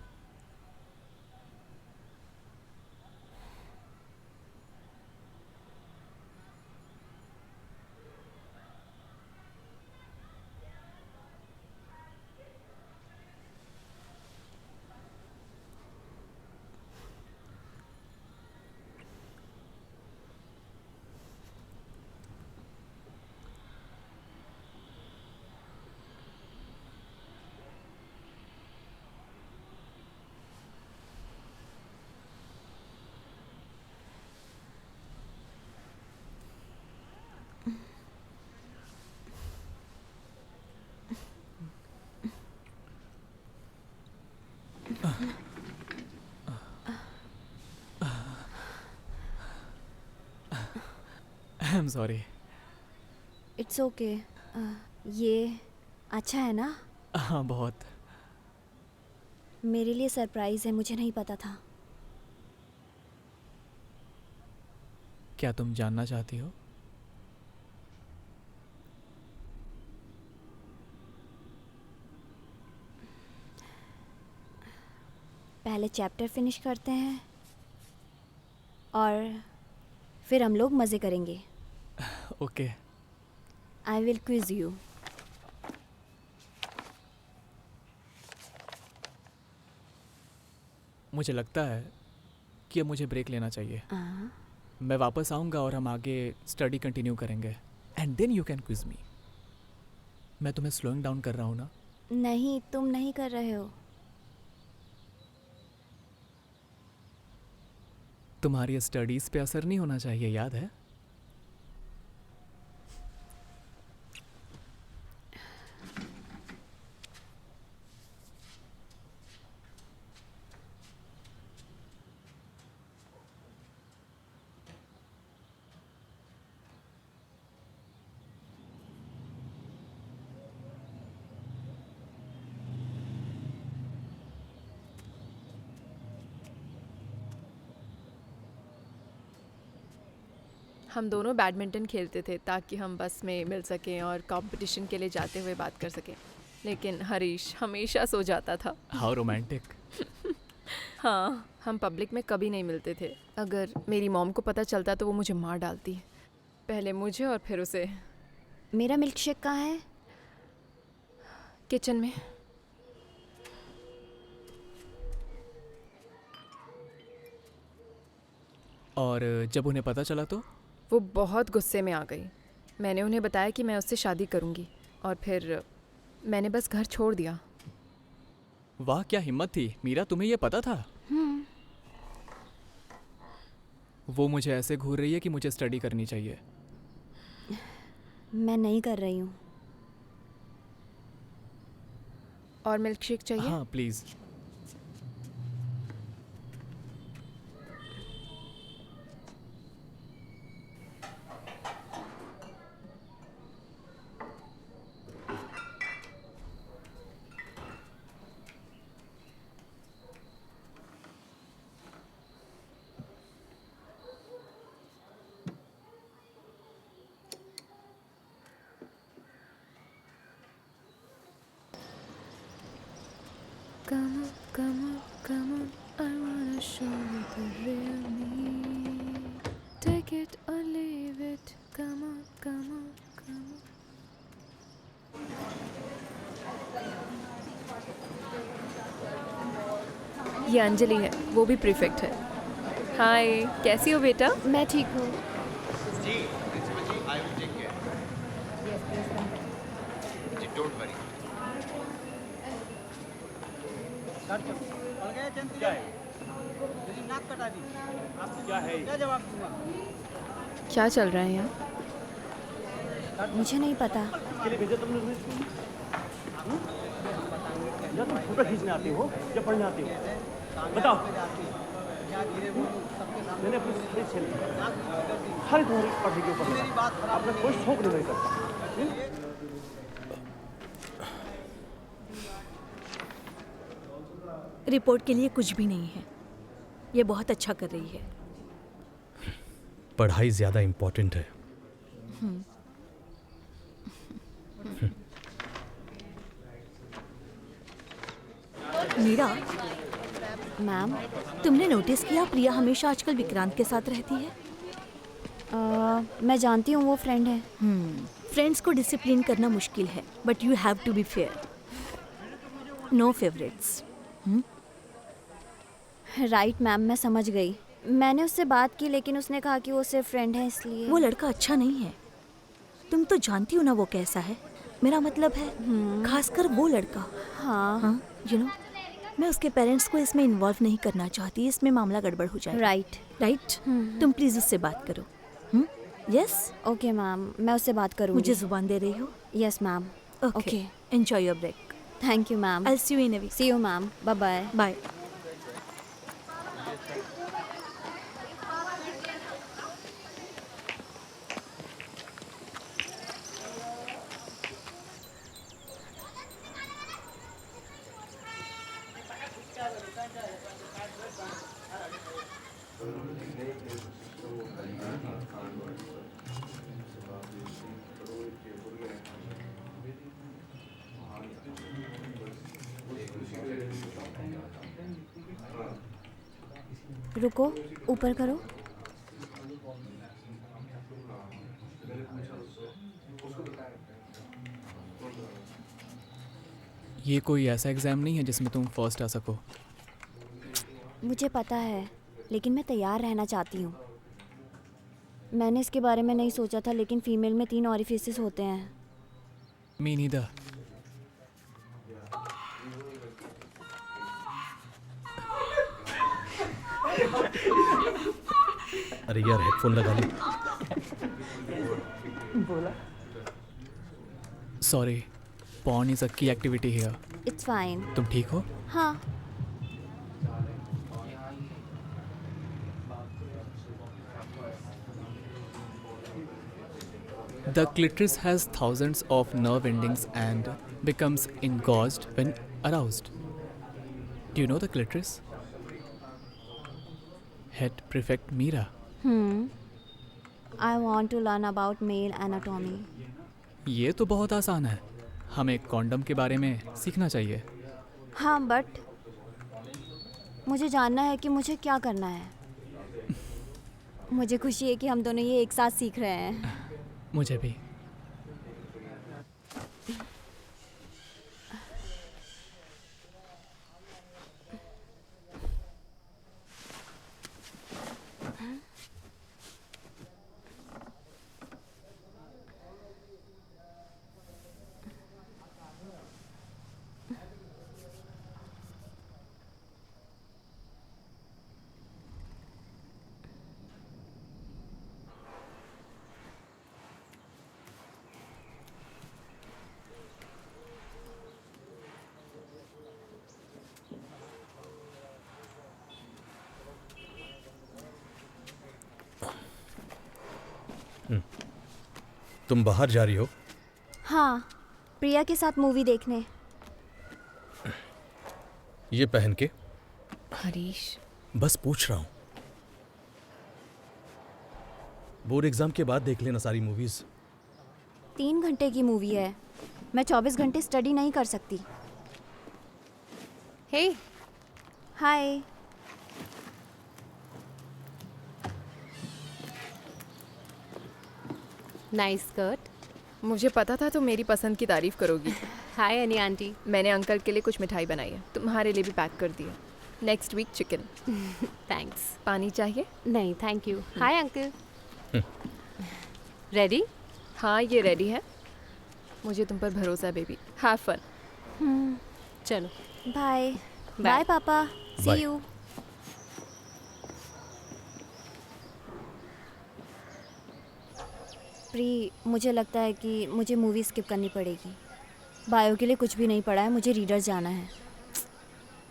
I am sorry. It's okay. ये अच्छा है ना? हाँ बहुत। मेरे लिए सरप्राइज़ है, मुझे नहीं पता था। क्या तुम जानना चाहती हो? पहले चैप्टर फिनिश करते हैं और फिर हम लोग मज़े करेंगे। Okay. I will quiz you. मुझे लगता है कि अब मुझे ब्रेक लेना चाहिए। मैं वापस आऊँगा और हम आगे स्टडी कंटिन्यू करेंगे and then you can quiz me. मैं तुम्हें स्लोइंग डाउन कर रहा हूँ ना? नहीं, तुम नहीं कर रहे हो। तुम्हारी स्टडीज़ पे असर नहीं होना चाहिए, याद है? हम दोनों बैडमिंटन खेलते थे ताकि हम बस में मिल सकें और कंपटीशन के लिए जाते हुए बात कर सकें, लेकिन हरीश हमेशा सो जाता था। How romantic. हाँ, हम पब्लिक में कभी नहीं मिलते थे। अगर मेरी मॉम को पता चलता तो वो मुझे मार डालती, पहले मुझे और फिर उसे। मेरा मिल्क शेक कहाँ है? किचन में। और जब उन्हें पता चला तो? वो बहुत गुस्से में आ गई। मैंने उन्हें बताया कि मैं उससे शादी करूँगी और फिर मैंने बस घर छोड़ दिया। वाह क्या हिम्मत थी मीरा, तुम्हें ये पता था? वो मुझे ऐसे घूर रही है कि मुझे स्टडी करनी चाहिए। मैं नहीं कर रही हूँ। और मिल्क शेक चाहिए? हाँ please. come on, come on, come on. I wanna show you the real me. Take it or leave it. Come on, come on, come on. ये अंजलि है, वो भी प्रीफेक्ट है। हाय, कैसी हो बेटा? मैं ठीक हूँ। जी principal ji I will take care जी डोंट वरी क्या चल रहा है यहाँ? मुझे नहीं पता। फोटो खींचने आती हो या पढ़ने आती हो बताओ। मैंने अपनी सारी तुम्हारी पढ़ने के ऊपर आपने कोई शौक नहीं करता। रिपोर्ट के लिए कुछ भी नहीं है। ये बहुत अच्छा कर रही है। पढ़ाई ज्यादा इम्पोर्टेंट है। मीरा, मैम, तुमने नोटिस किया प्रिया हमेशा आजकल विक्रांत के साथ रहती है? मैं जानती हूँ वो फ्रेंड है। फ्रेंड्स को डिसिप्लिन करना मुश्किल है, but you have to be fair. No favourites. Right ma'am, मैं समझ गई। मैंने उससे बात की लेकिन उसने कहा कि वो सिर्फ फ्रेंड है इसलिए। वो लड़का अच्छा नहीं है। तुम तो जानती हो ना वो कैसा है। मेरा मतलब है खासकर वो लड़का। हाँ, यू नो, मैं उसके पेरेंट्स को इसमें इन्वॉल्व नहीं करना चाहती। इसमें मामला गड़बड़ हो जाए। राइट। तुम प्लीज उससे बात करो। यस। ओके मैम, मैं उससे बात करूँगी। मुझे जुबान दे रही हो? Yes ma'am. Okay, enjoy your break. Thank you ma'am. I see you in a week. See you ma'am, bye bye. Bye. रुको, ऊपर करो। ये कोई ऐसा एग्ज़ाम नहीं है जिसमें तुम फर्स्ट आ सको। मुझे पता है, लेकिन मैं तैयार रहना चाहती हूँ। मैंने इसके बारे में नहीं सोचा था, लेकिन फीमेल में 3 ऑरिफिसेस होते हैं। मी नीदर। अरे यार, हेडफोन लगा ले। सॉरी, पॉर्न इज अ की एक्टिविटी हियर। It's fine. तुम ठीक हो? हाँ। The clitoris has thousands of nerve endings and becomes engorged when aroused. Do you know the clitoris? Head Prefect Meera. I want to learn about male anatomy. ये तो बहुत आसान है। हमें कॉन्डम के बारे में सीखना चाहिए। हाँ, बट मुझे जानना है कि मुझे क्या करना है। मुझे खुशी है कि हम दोनों ये एक साथ सीख रहे हैं। मुझे भी। तुम बाहर जा रही हो? हाँ, प्रिया के साथ मूवी देखने। ये पहन के? हरीश, बस पूछ रहा हूँ। बोर्ड एग्जाम के बाद देख लेना सारी मूवीज। 3 घंटे की मूवी है। मैं 24 घंटे स्टडी नहीं कर सकती। Hey hi. Nice skirt. मुझे पता था तुम मेरी पसंद की तारीफ करोगी। हाय अनी आंटी। मैंने अंकल के लिए कुछ मिठाई बनाई है, तुम्हारे लिए भी पैक कर दी है। Next week chicken. थैंक्स। पानी चाहिए? नहीं thank you. Hi uncle. Ready? हाँ ये रेडी है। मुझे तुम पर भरोसा है बेबी। Have fun. चलो bye. Bye papa. See Bye. You. Pre, मुझे लगता है कि मुझे मूवी स्किप करनी पड़ेगी। बायो के लिए कुछ भी नहीं पढ़ा है, मुझे रीडर जाना है।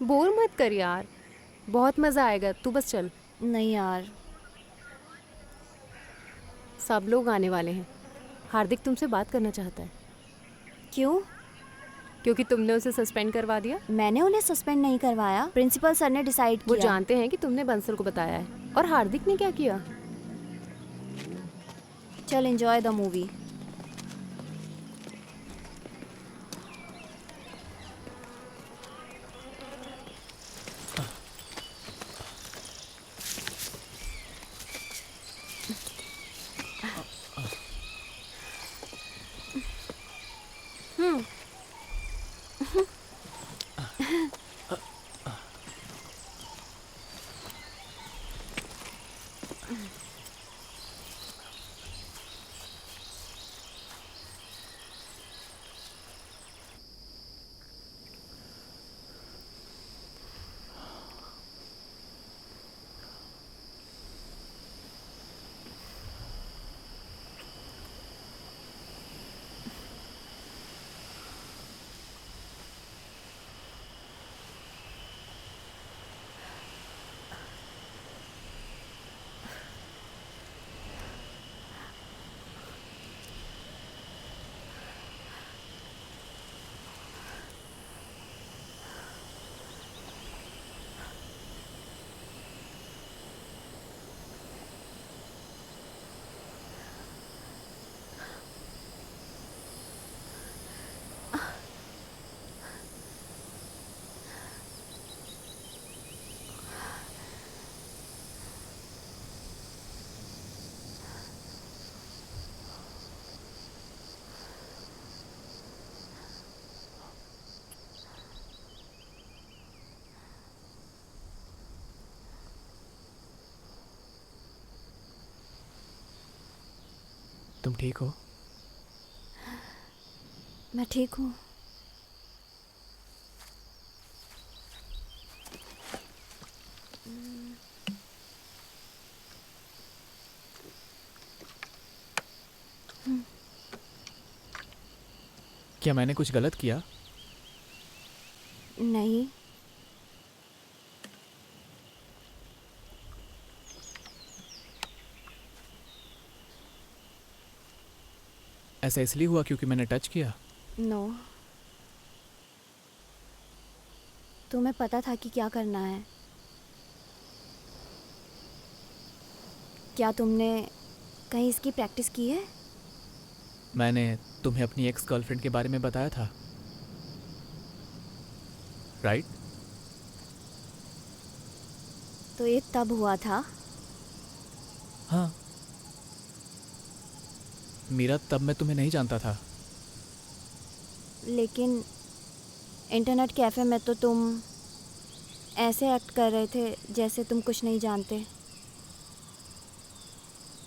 बोर मत कर यार, बहुत मज़ा आएगा, तू बस चल। नहीं यार। सब लोग आने वाले हैं। हार्दिक तुमसे बात करना चाहता है। क्यों? क्योंकि तुमने उसे सस्पेंड करवा दिया। मैंने उन्हें सस्पेंड नहीं करवाया, प्रिंसिपल सर ने डिसाइड वो किया। जानते हैं कि तुमने बंसल को बताया है। और हार्दिक ने क्या किया? चल एंजॉय द मूवी। तुम ठीक हो? मैं ठीक हूँ। क्या मैंने कुछ गलत किया? नहीं। ऐसा इसलिए हुआ क्योंकि मैंने टच किया? नो। तुम्हें पता था कि क्या करना है। क्या तुमने कहीं इसकी प्रैक्टिस की है? मैंने तुम्हें अपनी एक्स गर्लफ्रेंड के बारे में बताया था, राइट? तो ये तब हुआ था। हाँ। मीरा, तब मैं तुम्हें नहीं जानता था। लेकिन इंटरनेट कैफ़े में तो तुम ऐसे एक्ट कर रहे थे जैसे तुम कुछ नहीं जानते।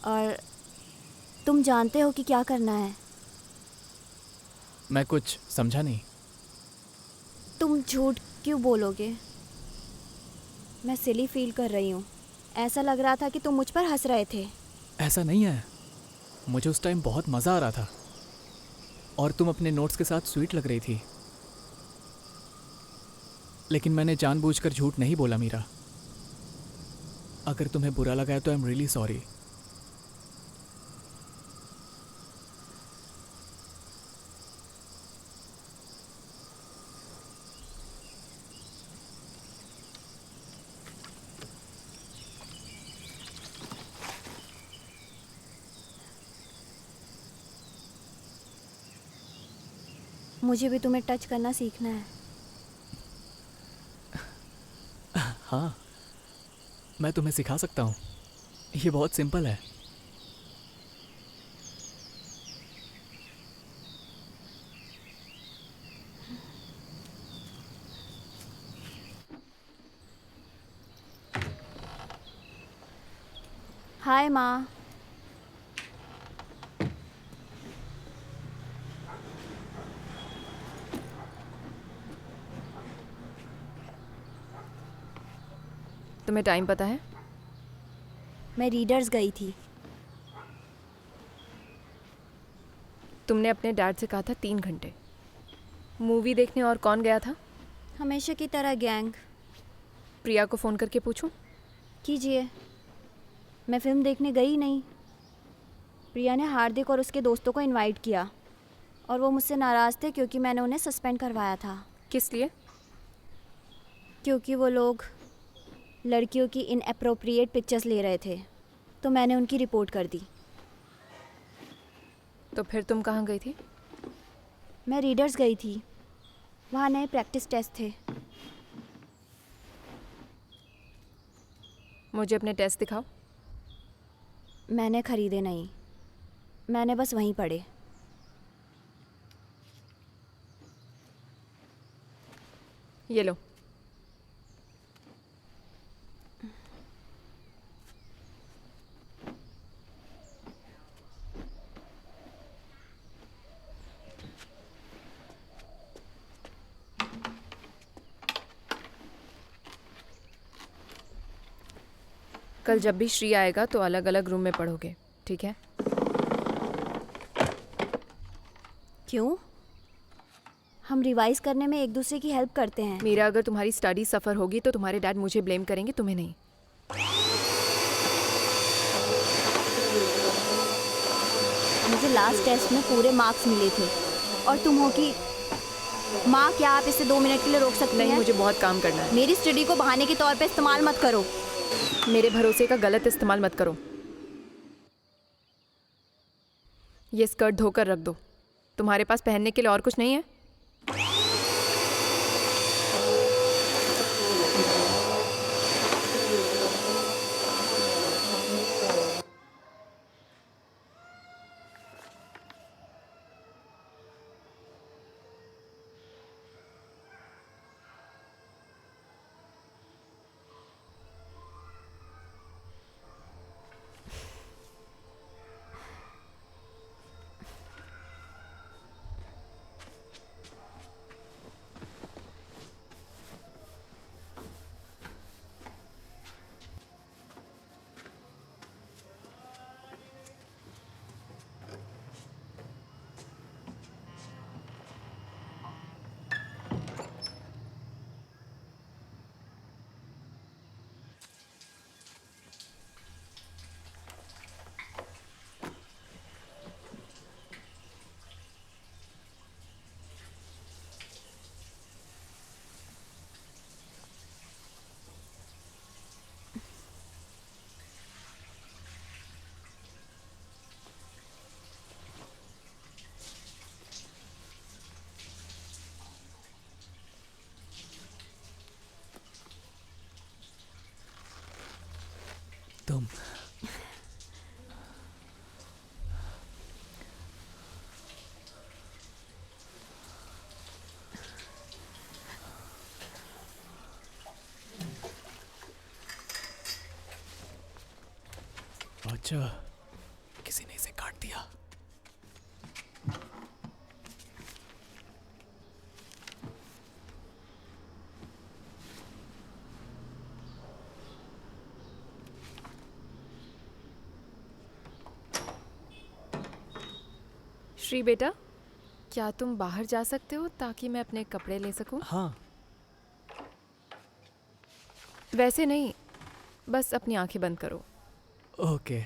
और तुम जानते हो कि क्या करना है। मैं कुछ समझा नहीं। तुम झूठ क्यों बोलोगे? मैं सिली फील कर रही हूँ। ऐसा लग रहा था कि तुम मुझ पर हंस रहे थे। ऐसा नहीं है, मुझे उस टाइम बहुत मज़ा आ रहा था और तुम अपने नोट्स के साथ स्वीट लग रही थी। लेकिन मैंने जानबूझकर झूठ नहीं बोला मीरा। अगर तुम्हें बुरा लगा है तो आई एम रियली सॉरी। मुझे भी तुम्हें टच करना सीखना है। हाँ, मैं तुम्हें सिखा सकता हूँ। ये बहुत सिंपल है। हाय माँ। तुम्हें टाइम पता है? मैं रीडर्स गई थी। तुमने अपने डैड से कहा था 3 घंटे। मूवी देखने और कौन गया था? हमेशा की तरह गैंग। प्रिया को फ़ोन करके पूछूं? कीजिए। मैं फिल्म देखने गई नहीं। प्रिया ने हार्दिक और उसके दोस्तों को इनवाइट किया और वो मुझसे नाराज़ थे क्योंकि मैंने उन्हें सस्पेंड करवाया था। किस लिए? क्योंकि वो लोग लड़कियों की इनअप्रोप्रिएट पिक्चर्स ले रहे थे, तो मैंने उनकी रिपोर्ट कर दी। तो फिर तुम कहाँ गई थी? मैं रीडर्स गई थी। वहाँ नए प्रैक्टिस टेस्ट थे। मुझे अपने टेस्ट दिखाओ। मैंने ख़रीदे नहीं, मैंने बस वहीं पढ़े। ये लो। कल जब भी श्री आएगा तो अलग अलग रूम में पढ़ोगे, ठीक है? क्यों? हम रिवाइज करने में एक दूसरे की हेल्प करते हैं। मीरा, अगर तुम्हारी स्टडी सफ़र होगी तो तुम्हारे डैड मुझे ब्लेम करेंगे, तुम्हें नहीं। मुझे लास्ट टेस्ट में पूरे मार्क्स मिले थे और तुम हो कि माँ, क्या आप इसे 2 मिनट के लिए रोक सकती हैं? नहीं, मुझे बहुत काम करना है। मेरी स्टडी को बहाने के तौर पे इस्तेमाल मत करो। मेरे भरोसे का गलत इस्तेमाल मत करो। ये स्कर्ट धोकर रख दो। तुम्हारे पास पहनने के लिए और कुछ नहीं है? तुम अच्छा, किसी ने इसे काट दिया। श्री बेटा, क्या तुम बाहर जा सकते हो ताकि मैं अपने कपड़े ले सकूं? हाँ। वैसे नहीं, बस अपनी आंखें बंद करो। ओके।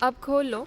अब खोल लो।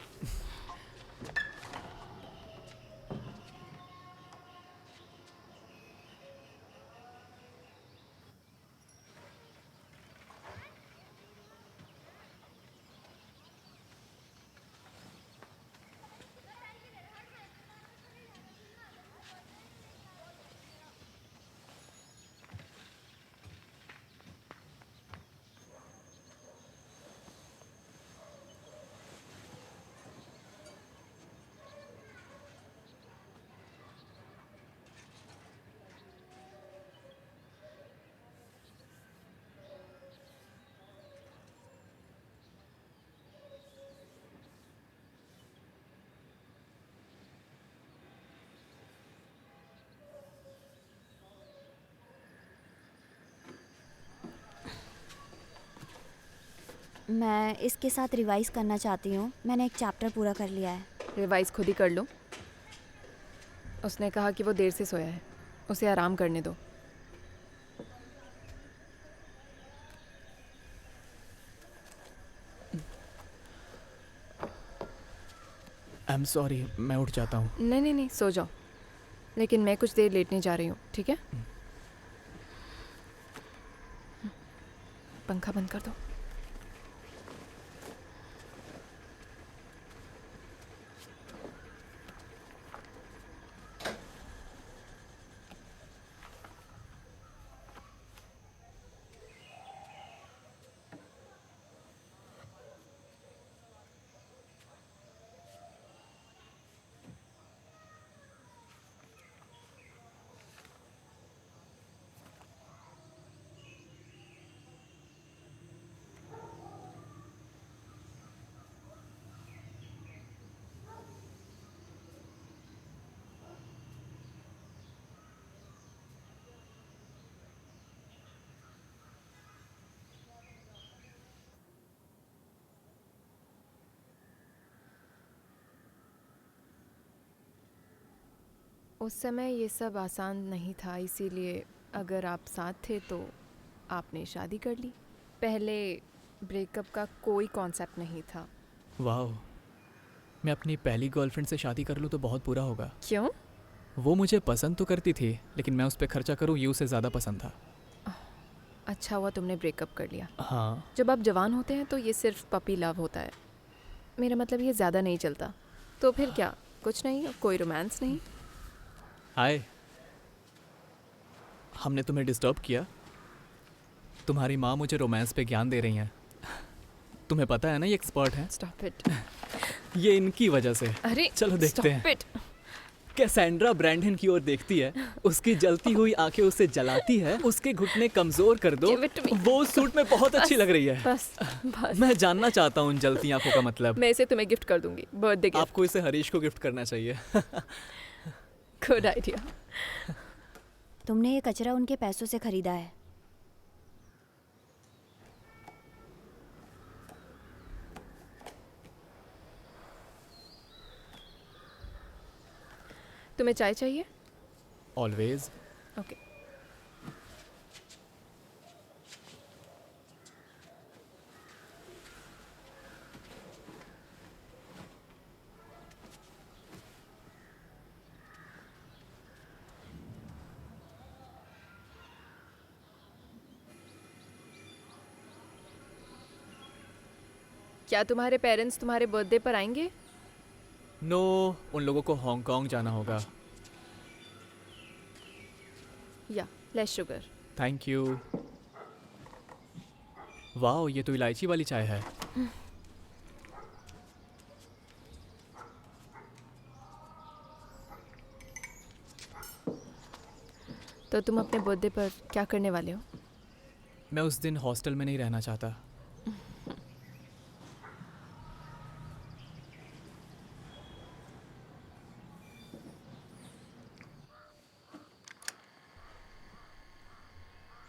मैं इसके साथ रिवाइज करना चाहती हूँ। मैंने एक चैप्टर पूरा कर लिया है। रिवाइज खुद ही कर लो। उसने कहा कि वो देर से सोया है, उसे आराम करने दो। आई एम सॉरी, मैं उठ जाता हूँ। नहीं नहीं नहीं, सो जाओ। लेकिन मैं कुछ देर लेटने जा रही हूँ, ठीक है? पंखा बंद कर दो। उस समय ये सब आसान नहीं था, इसीलिए अगर आप साथ थे तो आपने शादी कर ली। पहले ब्रेकअप का कोई कॉन्सेप्ट नहीं था। वाह, मैं अपनी पहली गर्लफ्रेंड से शादी कर लूँ तो बहुत बुरा होगा। क्यों? वो मुझे पसंद तो करती थी, लेकिन मैं उस पर खर्चा करूँ ये उसे ज़्यादा पसंद था। अच्छा हुआ तुमने ब्रेकअप कर लिया। हाँ, जब आप जवान होते हैं तो ये सिर्फ पपी लव होता है। मेरा मतलब ये ज़्यादा नहीं चलता। तो फिर क्या, कुछ नहीं, कोई रोमांस नहीं? हाय, हमने तुम्हें डिस्टर्ब किया? तुम्हारी माँ मुझे रोमांस पे ज्ञान दे रही हैं। तुम्हें पता है ना ये एक्सपर्ट हैं। Stop it. ये इनकी वजह से। अरे चलो देखते हैं। कैसेंड्रा ब्रैंडन की ओर देखती है, उसकी जलती हुई आंखें उसे जलाती है, उसके घुटने कमजोर कर दो। Give it to me. वो उस सूट में बहुत अच्छी लग रही है। बस बस। मैं जानना चाहता हूँ उन जलती आंखों का मतलब। मैं इसे तुम्हें गिफ्ट कर दूंगी, बर्थडे गिफ्ट। आपको इसे हरीश को गिफ्ट करना चाहिए। Good idea. तुमने ये कचरा उनके पैसों से खरीदा है। तुम्हें चाय चाहिए? ऑलवेज। ओके। क्या तुम्हारे पेरेंट्स तुम्हारे बर्थडे पर आएंगे? नो, उन लोगों को हांगकांग जाना होगा। या लेस शुगर। Thank you. वाह, ये तो इलायची वाली चाय है। तो तुम अपने बर्थडे पर क्या करने वाले हो? मैं उस दिन हॉस्टल में नहीं रहना चाहता।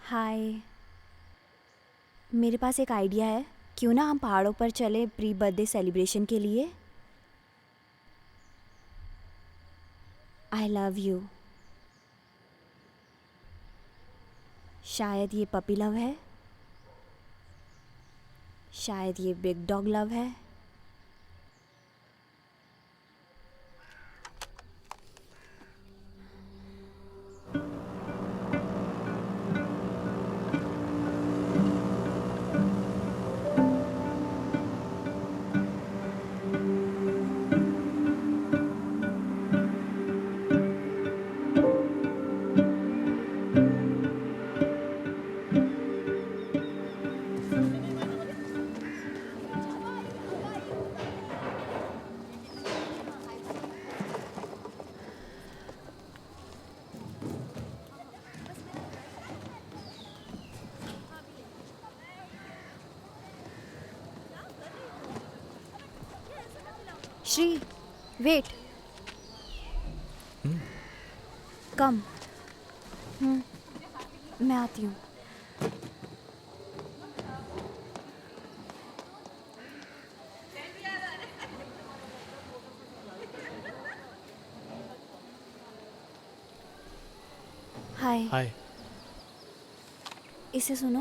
हाय, मेरे पास एक आइडिया है। क्यों ना हम पहाड़ों पर चले प्री बर्थडे सेलिब्रेशन के लिए? I love you. शायद ये पपी लव है, शायद ये बिग डॉग लव है। श्री, वेट। कम। मैं आती हूँ। हाय। हाय। इसे सुनो,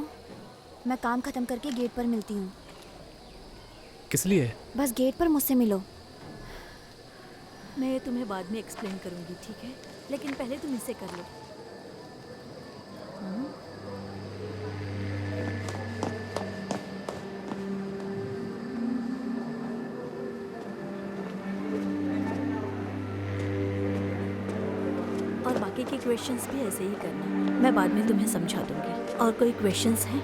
मैं काम खत्म करके गेट पर मिलती हूँ। किस लिए? बस गेट पर मुझसे मिलो। मैं ये तुम्हें बाद में एक्सप्लेन करूंगी, ठीक है? लेकिन पहले तुम इसे कर लो। और बाकी के क्वेश्चंस भी ऐसे ही करना, मैं बाद में तुम्हें समझा दूंगी। और कोई क्वेश्चंस हैं?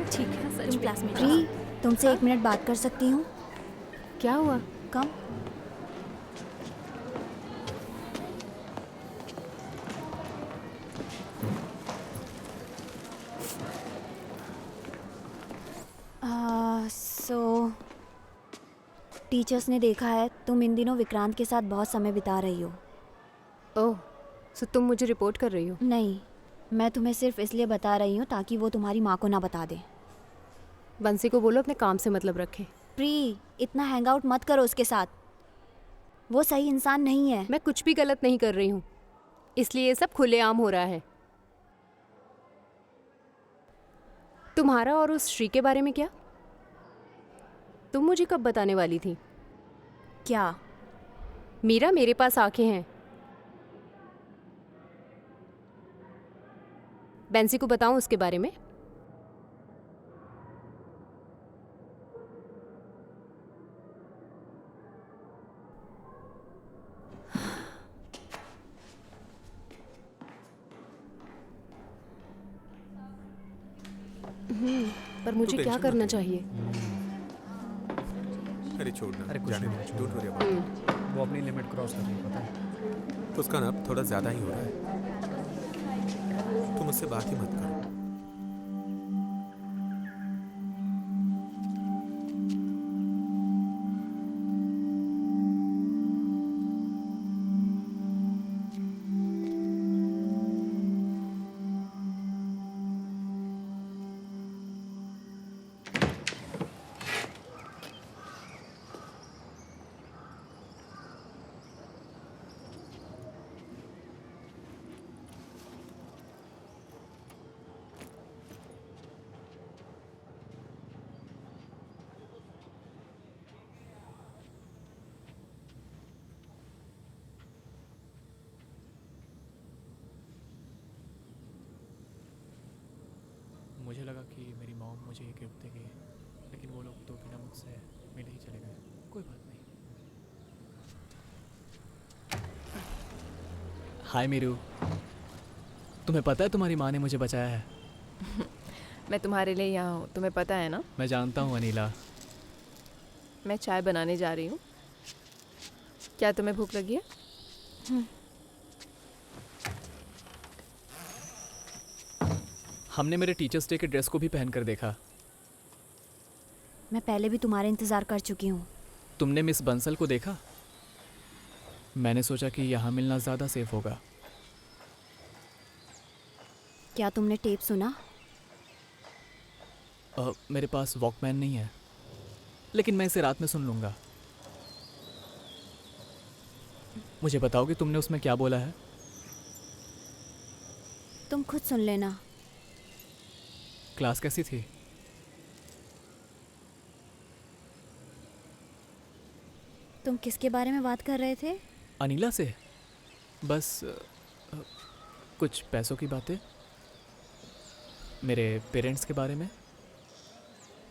ठीक है, तुम क्लास में प्री, तुमसे 1 मिनट बात कर सकती हूँ? क्या हुआ? कम। सो टीचर्स ने देखा है तुम इन दिनों विक्रांत के साथ बहुत समय बिता रही हो। ओह, सो तुम मुझे रिपोर्ट कर रही हो? नहीं, मैं तुम्हें सिर्फ इसलिए बता रही हूँ ताकि वो तुम्हारी माँ को ना बता दे। बंसी को बोलो अपने काम से मतलब रखे। प्री, इतना हैंग आउट मत करो उसके साथ, वो सही इंसान नहीं है। मैं कुछ भी गलत नहीं कर रही हूँ, इसलिए ये सब खुलेआम हो रहा है। तुम्हारा और उस श्री के बारे में क्या? तुम मुझे कब बताने वाली थी? क्या? मीरा, मेरे पास आंखें हैं। बेंसी को बताऊं उसके बारे में? पर मुझे क्या करना चाहिए? अरे छोड़ना, अरे कुछ जाने नहीं, दो, डोंट वरी अबाउट इट। वो अपनी लिमिट क्रॉस कर रही है, पता है? तो उसका ना थोड़ा ज़्यादा ही हो रहा है। तुम उससे बात ही मत करो। मुझे लगा कि मेरी मॉम मुझे ये गिफ्ट देगी, लेकिन वो लोग तो बिना मुझसे मिले ही चले गए। कोई बात नहीं। हाय मीरू, तुम्हें पता है तुम्हारी माँ ने मुझे बचाया है? मैं तुम्हारे लिए यहाँ हूँ, तुम्हें पता है ना? मैं जानता हूँ अनीला। मैं चाय बनाने जा रही हूँ। क्या तुम्हें भूख लगी है? हमने मेरे टीचर्स डे के ड्रेस को भी पहन कर देखा। मैं पहले भी तुम्हारा इंतज़ार कर चुकी हूँ। तुमने मिस बंसल को देखा? मैंने सोचा कि यहाँ मिलना ज़्यादा सेफ होगा। क्या तुमने टेप सुना? मेरे पास वॉकमैन नहीं है, लेकिन मैं इसे रात में सुन लूँगा। मुझे बताओगे तुमने उसमें क्या बोला है? तुम खुद सुन लेना। क्लास कैसी थी? तुम किसके बारे में बात कर रहे थे? अनीला से। बस कुछ पैसों की बातें, मेरे पेरेंट्स के बारे में।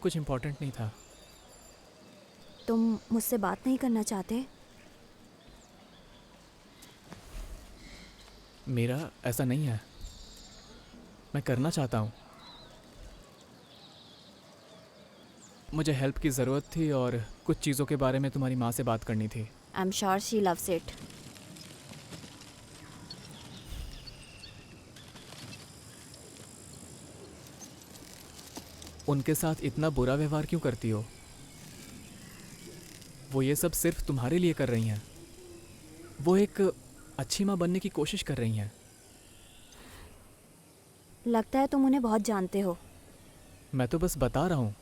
कुछ इम्पोर्टेंट नहीं था। तुम मुझसे बात नहीं करना चाहते? मेरा ऐसा नहीं है, मैं करना चाहता हूँ। मुझे हेल्प की ज़रूरत थी और कुछ चीज़ों के बारे में तुम्हारी माँ से बात करनी थी। आई am sure she loves it. उनके साथ इतना बुरा व्यवहार क्यों करती हो? वो ये सब सिर्फ तुम्हारे लिए कर रही हैं। वो एक अच्छी माँ बनने की कोशिश कर रही हैं। लगता है तुम उन्हें बहुत जानते हो। मैं तो बस बता रहा हूँ।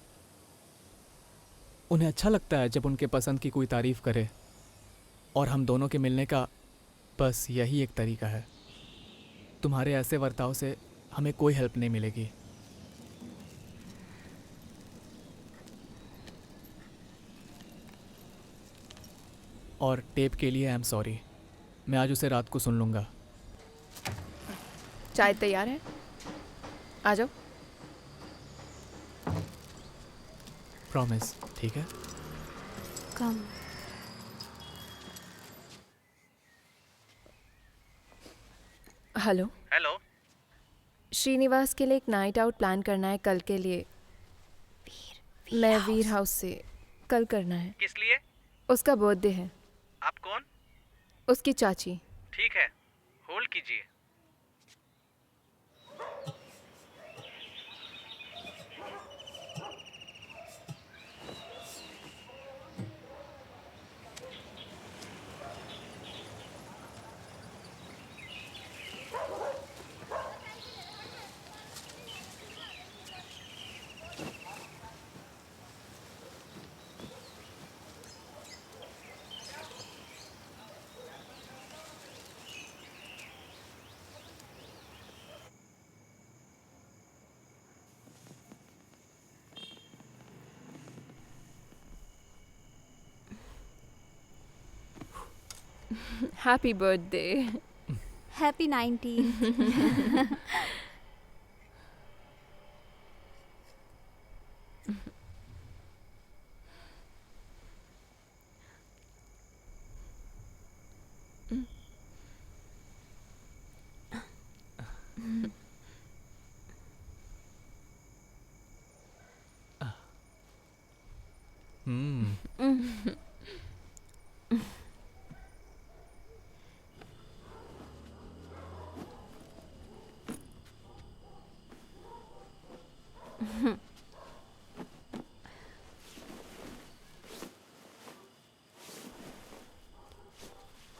उन्हें अच्छा लगता है जब उनके पसंद की कोई तारीफ़ करे, और हम दोनों के मिलने का बस यही एक तरीका है। तुम्हारे ऐसे बर्ताव से हमें कोई हेल्प नहीं मिलेगी। और टेप के लिए आई एम सॉरी। मैं आज उसे रात को सुन लूँगा। चाय तैयार है, आ जाओ। प्रॉमिस, ठीक है? कम। हेलो। हेलो। श्रीनिवास के लिए एक नाइट आउट प्लान करना है कल के लिए। मैं वीर हाउस से कल करना है। किस लिए? उसका बर्थडे है। आप कौन? उसकी चाची। ठीक है, होल्ड कीजिए। Happy birthday. Happy 19।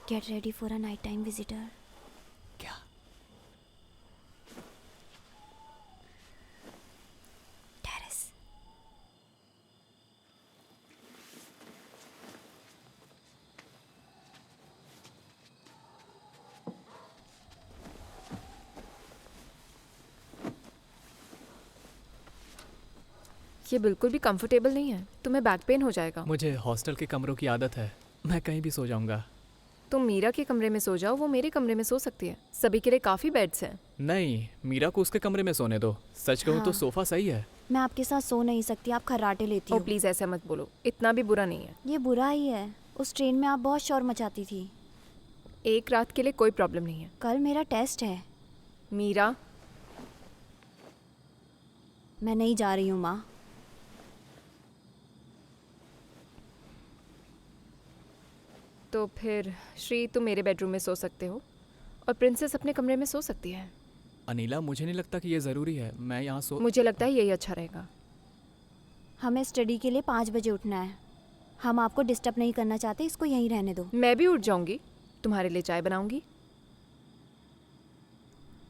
Get ready for a nighttime visitor. क्या? Terrace. ये बिल्कुल भी कंफर्टेबल नहीं है, तुम्हें बैक पेन हो जाएगा। मुझे हॉस्टल के कमरों की आदत है, मैं कहीं भी सो जाऊंगा। तुम मीरा के कमरे में सो जाओ, वो मेरे कमरे में सो सकती है। सभी के लिए काफ़ी बेड्स हैं। नहीं, मीरा को उसके कमरे में सोने दो। सच कहूँ तो हाँ। सोफा सही है। मैं आपके साथ सो नहीं सकती, आप खर्राटे लेती ओ हो। प्लीज़ ऐसा मत बोलो, इतना भी बुरा नहीं है। ये बुरा ही है। उस ट्रेन में आप बहुत शोर मचाती थी। एक रात के लिए कोई प्रॉब्लम नहीं है। कल मेरा टेस्ट है। मीरा, मैं नहीं जा रही हूँ माँ। तो फिर श्री तुम मेरे बेडरूम में सो सकते हो और प्रिंसेस अपने कमरे में सो सकती है। अनिला, मुझे नहीं लगता कि ये ज़रूरी है। मैं यहाँ सो मुझे लगता है यही अच्छा रहेगा। हमें स्टडी के लिए 5 बजे उठना है। हम आपको डिस्टर्ब नहीं करना चाहते, इसको यहीं रहने दो। मैं भी उठ जाऊंगी, तुम्हारे लिए चाय बनाऊंगी।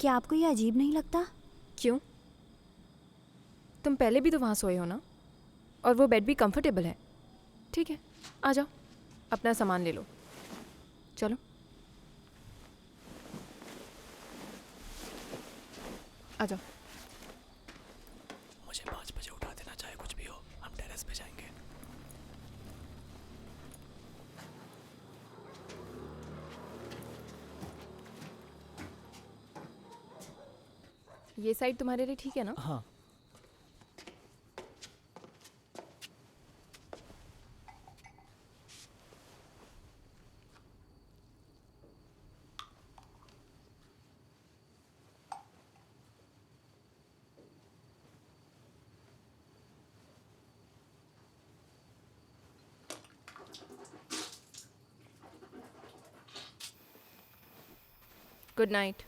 क्या आपको ये अजीब नहीं लगता? क्यों? तुम पहले भी तो वहाँ सोए हो ना, और वो बेड भी कंफर्टेबल है। ठीक है, आ जाओ, अपना सामान ले लो, चलो। आ जाओ। मुझे 5 बजे उठा देना, चाहे कुछ भी हो। हम टेरेस पे जाएंगे। ये साइड तुम्हारे लिए ठीक है ना? हाँ। Good night.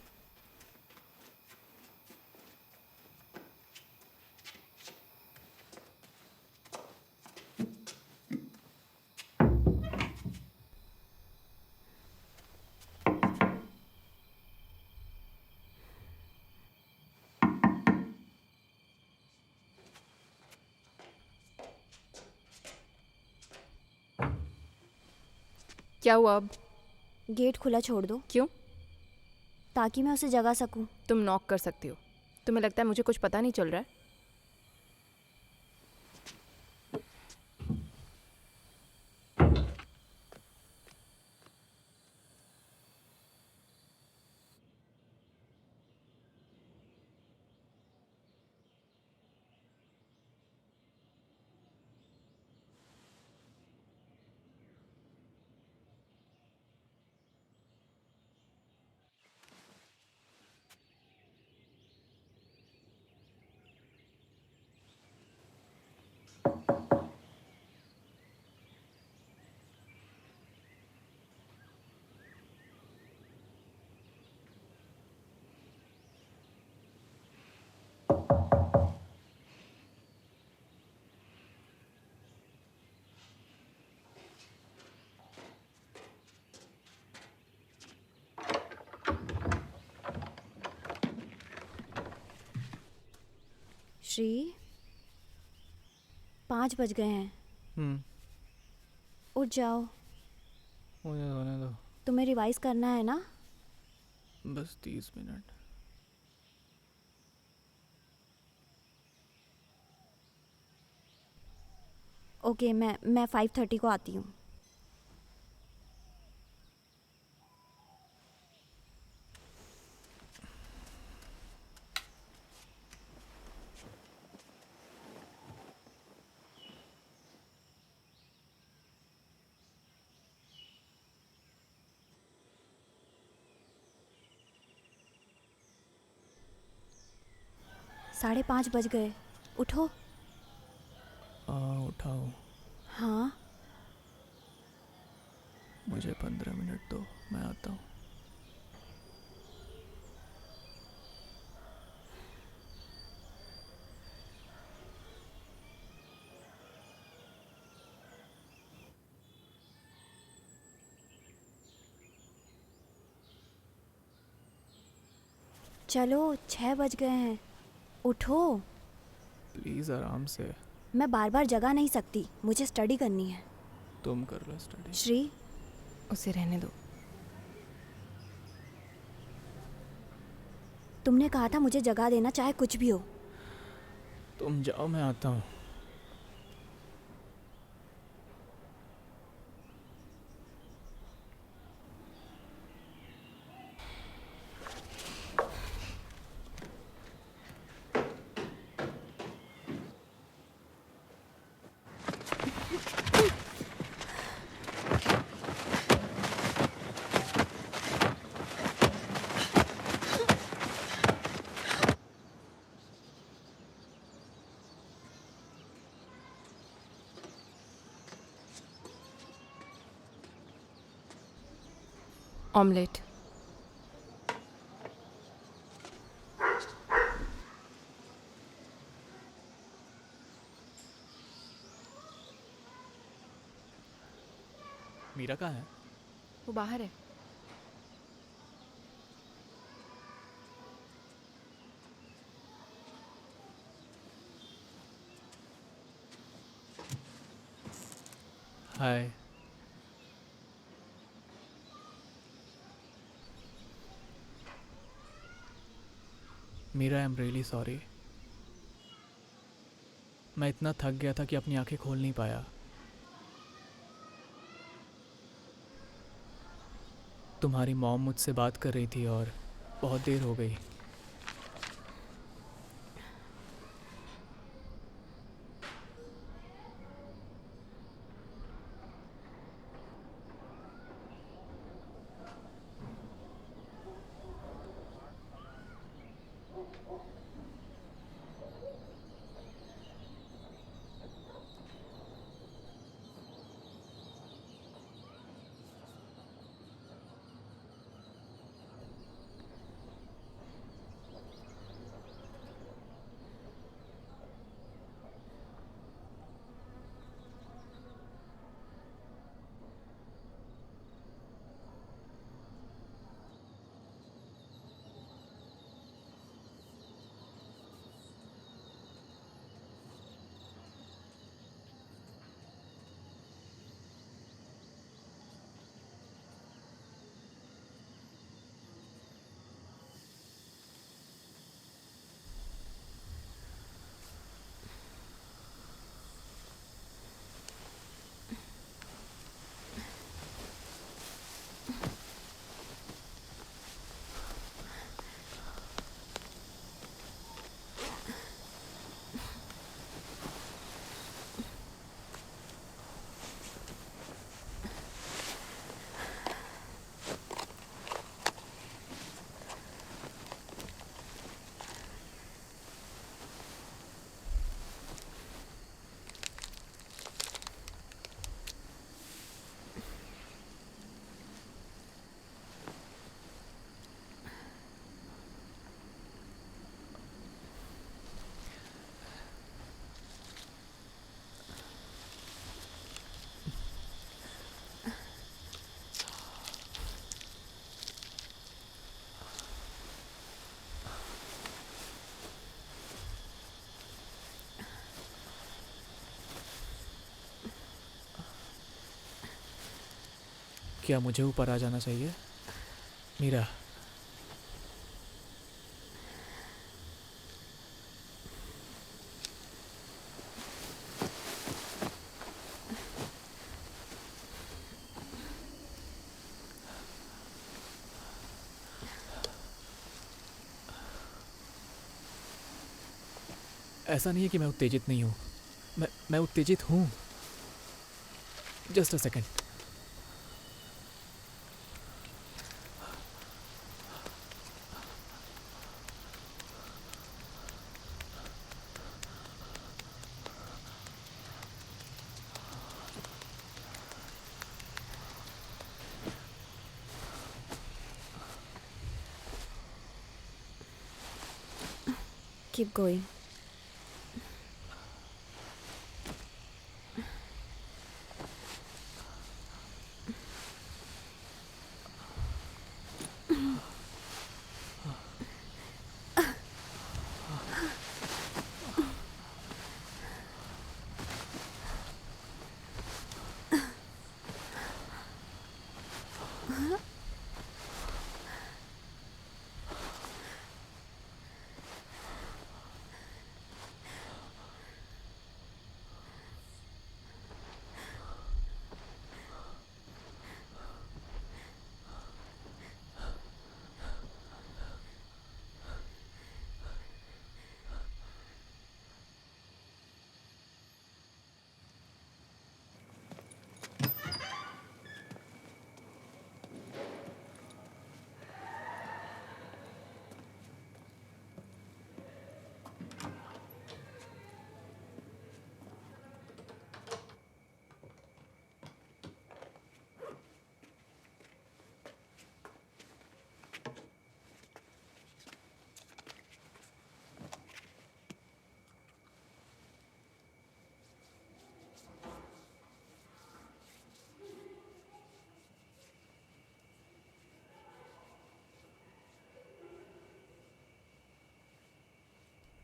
क्या हुआ अब? गेट खुला छोड़ दो। क्यों? ताकि मैं उसे जगा सकूं। तुम नॉक कर सकती हो। तुम्हें लगता है मुझे कुछ पता नहीं चल रहा है? श्री, 5 बज गए हैं। उठ जाओ। मुझे सोने दो। तुम्हें रिवाइज करना है ना? बस 30 मिनट। ओके, मैं 5:30 को आती हूँ। साढ़े 5 बज गए। उठो। उठाओ। हाँ। मुझे 15 मिनट दो, मैं आता हूँ। चलो, 6 बज गए हैं। उठो। प्लीज़ आराम से। मैं बार बार जगा नहीं सकती, मुझे स्टडी करनी है। तुम कर लो स्टडी। श्री, उसे रहने दो। तुमने कहा था मुझे जगा देना, चाहे कुछ भी हो। तुम जाओ, मैं आता हूँ। ऑमलेट। मीरा कहाँ है? वो बाहर है। Hi. Meera, I am really sorry. मैं इतना थक गया था कि अपनी आंखें खोल नहीं पाया। तुम्हारी मॉम मुझसे बात कर रही थी और बहुत देर हो गई। क्या मुझे ऊपर आ जाना चाहिए? मीरा, ऐसा नहीं है कि मैं उत्तेजित नहीं हूँ, मैं उत्तेजित हूँ। Just a second. Keep going.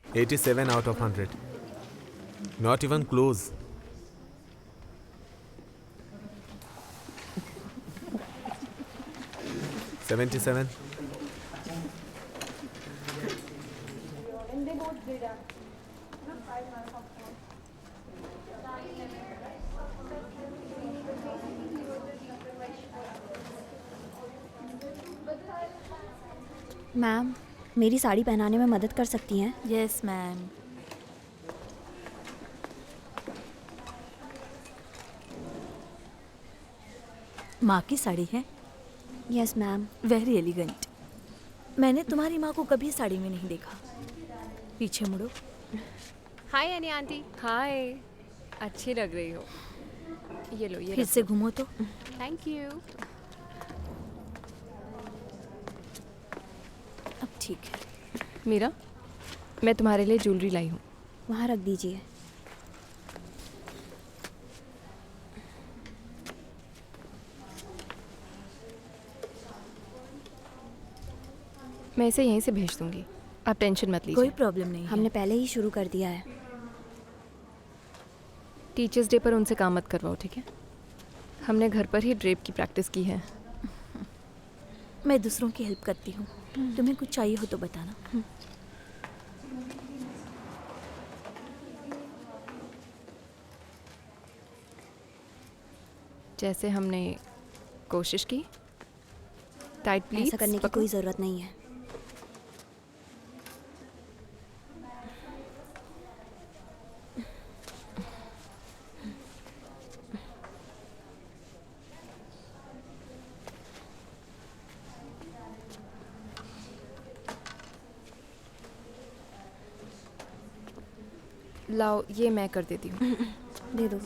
$87 out of 100. Not even close. $77. Ma'am, मेरी साड़ी पहनाने में मदद कर सकती हैं? Yes ma'am. माँ की साड़ी है? Yes ma'am. Very elegant. मैंने तुम्हारी माँ को कभी साड़ी में नहीं देखा। पीछे मुड़ो। हाय अनी आंटी। हाय, अच्छी लग रही हो। ये लो, ये फिर से घूमो तो। Thank you. अब ठीक है। मीरा, मैं तुम्हारे लिए ज्वेलरी लाई हूँ। वहाँ रख दीजिए। मैं इसे यहीं से भेज दूंगी, आप टेंशन मत लीजिए। कोई प्रॉब्लम नहीं है। हमने पहले ही शुरू कर दिया है। टीचर्स डे पर उनसे काम मत करवाओ, ठीक है? हमने घर पर ही ड्रेप की प्रैक्टिस की है। मैं दूसरों की हेल्प करती हूँ। तुम्हें कुछ चाहिए हो तो बताना। जैसे हमने कोशिश की। Tight please. ऐसा करने की कोई ज़रूरत नहीं है। लाओ, ये मैं कर देती हूँ। दे दो।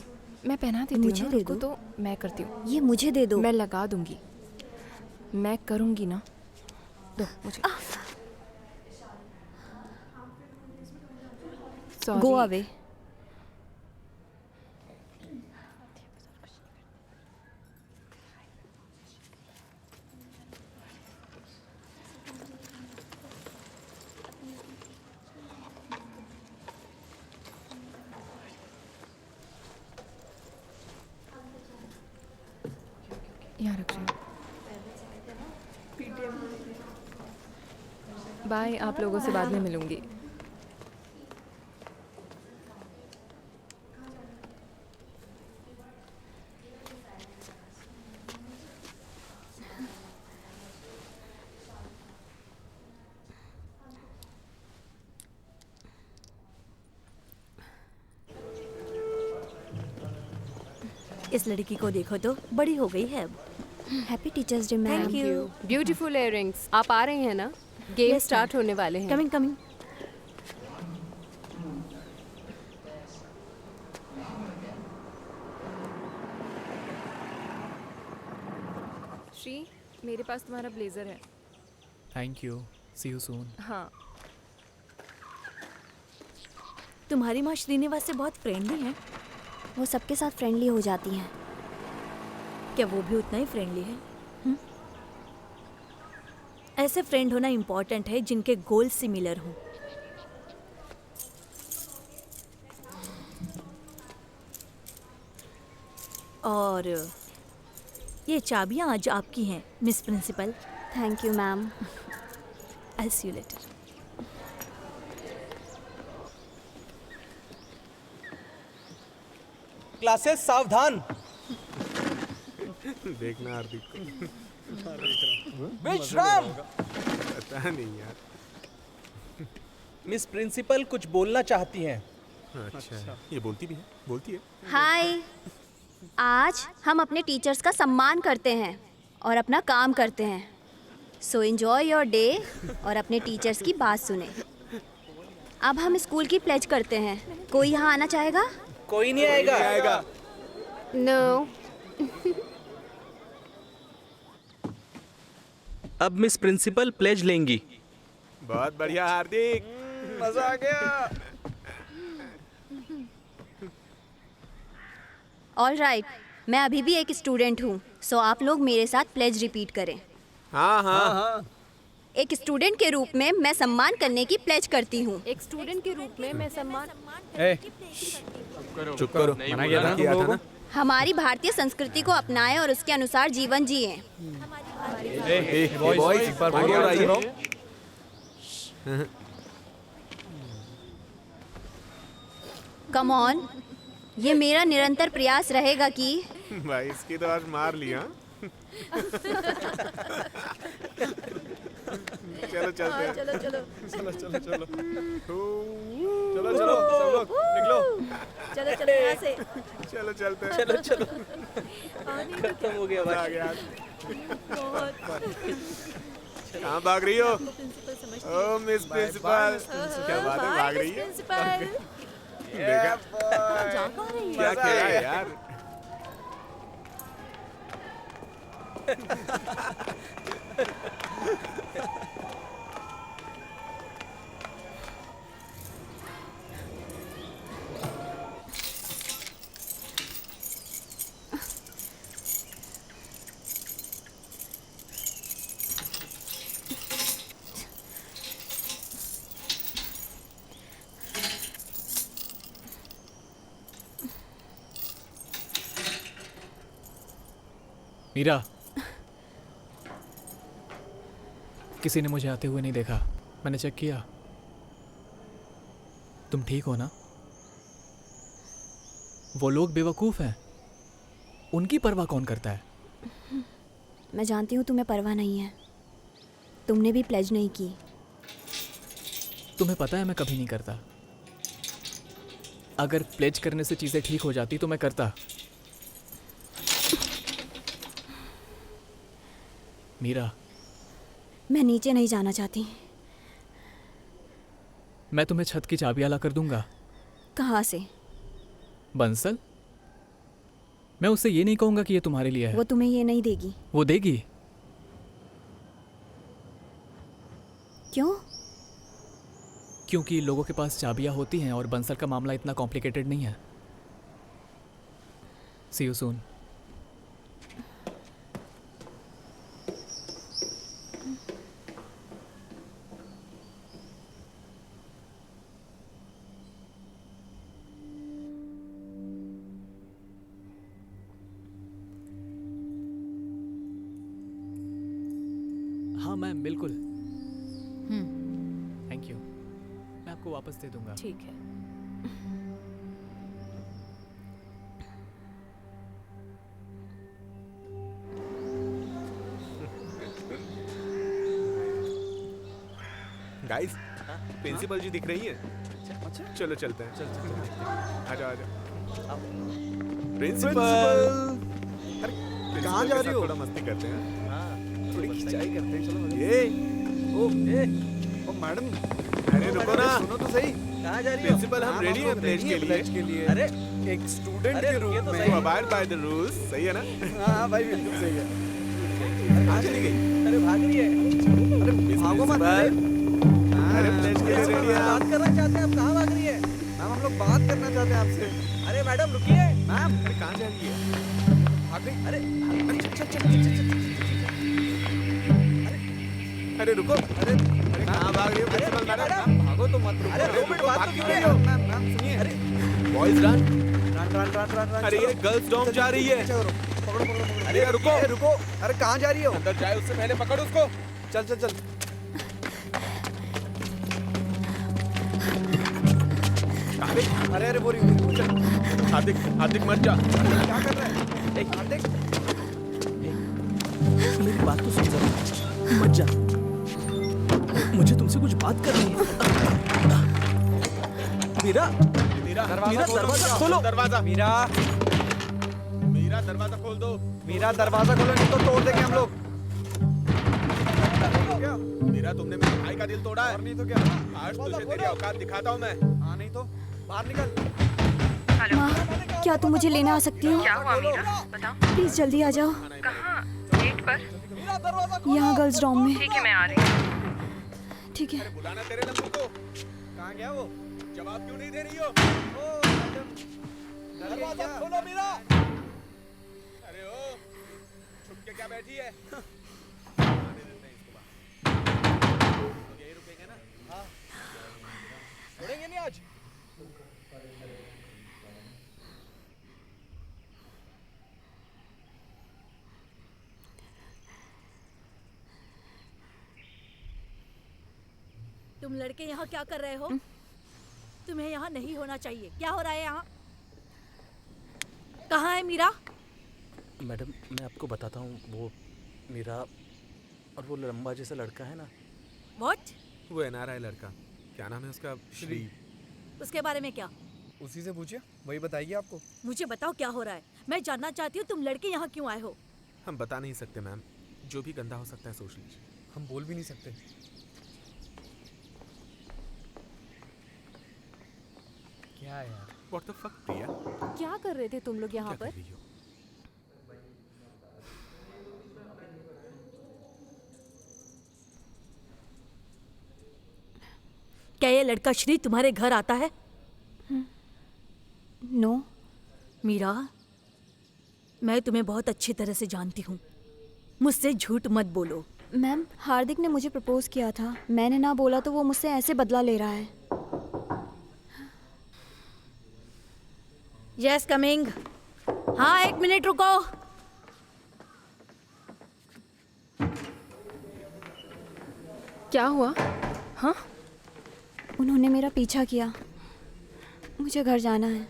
मैं पहना देती हूँ मुझे ना, दे रुको दो। तो मैं करती हूँ। ये मुझे दे दो। मैं लगा दूंगी, मैं करूँगी ना। दो मुझे। गो सॉरी। अवे। यहाँ रख रही हूँ। बाय, आप लोगों से बाद में मिलूंगी। इस लड़की को देखो तो बड़ी हो गई है अब। Happy teachers day ma'am. Thank you. Beautiful earrings. आप आ रहे हैं ना? गेम Yes, स्टार्ट होने वाले हैं। Coming coming. श्री, मेरे पास तुम्हारा ब्लेजर है। Thank you, see you soon. हाँ। तुम्हारी माँ श्रीनिवास से बहुत फ्रेंडली है। वो सबके साथ फ्रेंडली हो जाती हैं। क्या वो भी उतना ही फ्रेंडली है? ऐसे फ्रेंड होना इम्पोर्टेंट है जिनके गोल सिमिलर हों। और ये चाबियां आज आपकी हैं, miss principal. Thank you ma'am. I see you later. Classes सावधान। देखना हार्दिक को। विश्राम। पता नहीं यार। मिस प्रिंसिपल कुछ बोलना चाहती हैं। अच्छा, ये बोलती भी है, बोलती है। हाय, आज हम अपने टीचर्स का सम्मान करते हैं और अपना काम करते हैं। सो एंजॉय योर डे और अपने टीचर्स की बात सुने। अब हम स्कूल की प्लेज करते हैं। कोई यहाँ आना चाहेगा? कोई नहीं आएगा। नो। अब मिस प्रिंसिपल प्लेज लेंगी। बहुत बढ़िया हार्दिक, मजा आ गया। ऑल राइट, मैं अभी भी एक स्टूडेंट हूँ, सो आप लोग मेरे साथ प्लेज रिपीट करें। हाँ हाँ। एक स्टूडेंट के रूप में मैं सम्मान करने की प्लेज करती हूँ। एक स्टूडेंट के रूप में मैं सम्मान। चुप करो, मना किया था ना। हमारी भारतीय संस्कृति को अपनाएं और उसके अनुसार जीवन जिएं। बॉयज एक बार बोल रहा है। कम ऑन, ये मेरा निरंतर प्रयास रहेगा कि भाई इसकी तो आज मार लिया। चलो चलते हैं। चलो चलो चलो चलो चलो चलो चलो सब लोग निकलो। चलो चलो यहाँ से। चलो चलते हैं। चलो चलो। खत्म हो गया आ भाई। गया। कहाँ भाग रही हो? ओ मिस प्रिंसिपल, क्या बात है, भाग रही है? देखा क्या खेला है यार। मीरा, किसी ने मुझे आते हुए नहीं देखा। मैंने चेक किया। तुम ठीक हो ना? वो लोग बेवकूफ हैं, उनकी परवाह कौन करता है? मैं जानती हूँ तुम्हें परवाह नहीं है। तुमने भी प्लेज नहीं की। तुम्हें पता है मैं कभी नहीं करता। अगर प्लेज करने से चीजें ठीक हो जाती तो मैं करता। मीरा, मैं नीचे नहीं जाना चाहती। मैं तुम्हें छत की चाबियां ला कर दूंगा। कहाँ से? बंसल, मैं उससे ये नहीं कहूंगा कि ये तुम्हारे लिए है। वो तुम्हें ये नहीं देगी। वो देगी। क्यों? क्योंकि लोगों के पास चाबियां होती हैं और बंसल का मामला इतना कॉम्प्लिकेटेड नहीं है। सी यू सून। हाँ मैम बिल्कुल। थैंक यू, मैं आपको वापस दे दूंगा। ठीक है। गाइस, प्रिंसिपल जी दिख रही हैं। अच्छा चलो चलते हैं। चल आ जाओ आ जाओ। प्रिंसिपल कहाँ जा रही हो? थोड़ा मस्ती करते हैं। थोड़ी खिंचाई करते हैं, चलो। ये ओ मैडम, अरे रुको ना, सुनो तो सही। कहाँ जा रही हो? प्रिंसिपल हम रेडी हैं प्लेज के लिए। अरे एक स्टूडेंट के रूप में तो अबाइड बाय द रूल्स, सही है ना? हाँ भाई बिल्कुल सही है। कहाँ चली गई? अरे भाग रही है। अरे भागो मत। अरे प्लेज के लिए रेडी है। बात करना चाहते हैं, आप कहाँ भाग रही है? मैम हम लोग बात करना चाहते हैं आपसे। अरे मैडम रुकिए। मैम अरे कहाँ जा रही है? भाग गई। अरे चल। अरे रुको। अरे कहाँ भाग रही हो प्रिंसिपल मैडम? भागो तो मत रुको। अरे 2 मिनट बात तो कीजिए। मैम सुनिए। अरे बॉयज रन। रन। अरे ये गर्ल्स डॉम जा रही है। पकड़ो। अरे रुको। अरे कहाँ जा रही हो? अंदर जाए उससे पहले पकड़ उसको। चल। अरे बोरी चल। हार्दिक मत जा। क्या कर रहा है? हार्दिक मेरी बात तो सुन जरा, मत जा, मुझे तुमसे कुछ बात करनी है। मीरा दरवाजा खोलो। मीरा दरवाजा खोल दो। मीरा दरवाजा खोलो, नहीं तो तोड़ देंगे हम लोग। मीरा तुमने मेरे भाई का दिल तोड़ा है। और नहीं तो क्या? आज तुझे तेरी औकात दिखाता हूँ मैं। हाँ नहीं तो बाहर निकल। माँ, क्या तुम मुझे लेने आ सकती हो? क्या हुआ मीरा? बताओ। प्लीज जल्दी आ जाओ। कहाँ? गेट पर? यहाँ गर्ल्स डॉम में। ठीक है, मैं आ रही हूँ। ठीक है। बुलाना तेरे नंबर को। कहाँ गया वो? जवाब क्यों नहीं दे रही हो? दरवाजा खोलो मीरा। अरे ओ, छुप के क्या बैठी है? आने देते हैं इसको बाहर। लोग यहीं रुकेंगे ना? हाँ छोड़ेंगे नहीं आज। तुम लड़के यहाँ क्या कर रहे हो? तुम्हें यहाँ नहीं होना चाहिए। क्या हो रहा है यहाँ? कहाँ है मीरा? मैडम मैं आपको बताता हूँ, वो मेरा और वो लंबा जैसा लड़का है ना। What? वो एनआरआई लड़का, क्या नाम है उसका? श्री। उसके बारे में क्या? उसी से पूछिए, वही बताएगी आपको। मुझे बताओ क्या हो रहा है। मैं जानना चाहती हूँ तुम लड़के यहाँ क्यों आए हो। हम बता नहीं सकते मैम, जो भी गंदा हो सकता है सोच लीजिए। हम बोल भी नहीं सकते। क्या यार? What the fuck प्रिया? क्या कर रहे थे तुम लोग यहाँ क्या पर? कर रही हो? क्या ये लड़का श्री तुम्हारे घर आता है? नो। मीरा, मैं तुम्हें बहुत अच्छी तरह से जानती हूँ। मुझसे झूठ मत बोलो। मैम, हार्दिक ने मुझे प्रपोज किया था। मैंने ना बोला तो वो मुझसे ऐसे बदला ले रहा है। Yes coming. हाँ 1 मिनट रुको। क्या हुआ? हाँ? उन्होंने मेरा पीछा किया। मुझे घर जाना है।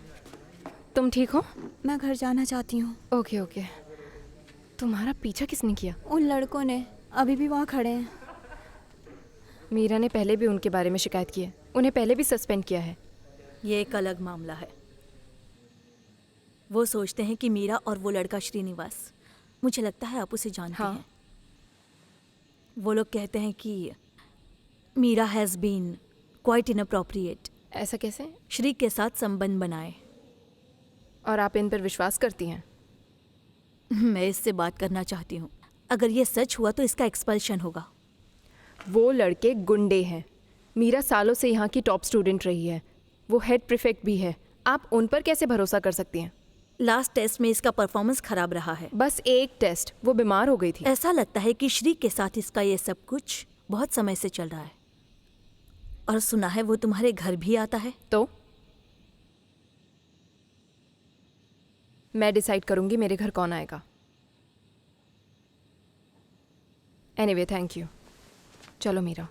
तुम ठीक हो? मैं घर जाना चाहती हूँ। ओके। तुम्हारा पीछा किसने किया? उन लड़कों ने, अभी भी वहाँ खड़े हैं। मीरा ने पहले भी उनके बारे में शिकायत की है। उन्हें पहले भी सस्पेंड किया है। ये एक अलग मामला है। वो सोचते हैं कि मीरा और वो लड़का श्रीनिवास, मुझे लगता है आप उसे जानते हैं। वो लोग कहते हैं कि Meera has been quite inappropriate. ऐसा कैसे? श्री के साथ संबंध बनाए। और आप इन पर विश्वास करती हैं? मैं इससे बात करना चाहती हूँ। अगर ये सच हुआ तो इसका एक्सपल्शन होगा। वो लड़के गुंडे हैं। मीरा सालों से यहाँ की टॉप स्टूडेंट रही है। वो हेड प्रीफेक्ट भी है। आप उन पर कैसे भरोसा कर सकती हैं? लास्ट टेस्ट में इसका परफॉर्मेंस खराब रहा है। बस एक टेस्ट, वो बीमार हो गई थी। ऐसा लगता है कि श्री के साथ इसका ये सब कुछ बहुत समय से चल रहा है। और सुना है वो तुम्हारे घर भी आता है। तो मैं डिसाइड करूंगी मेरे घर कौन आएगा। Anyway, thank you. चलो मीरा।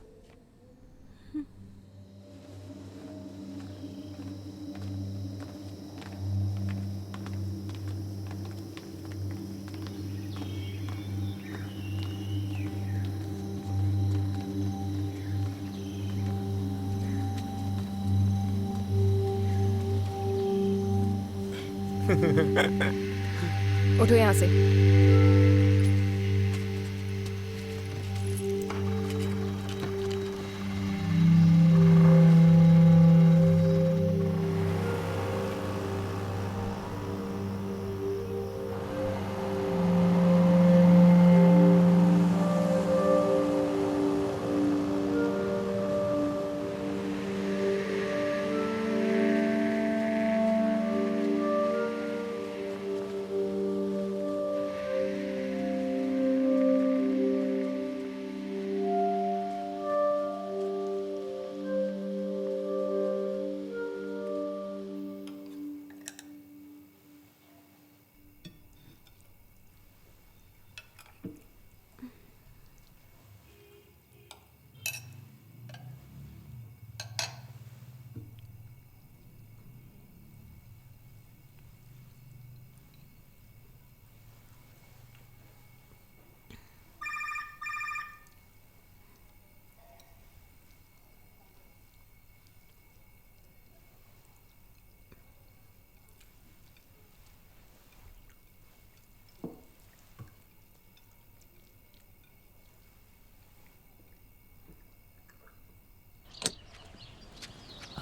उठो यहाँ से।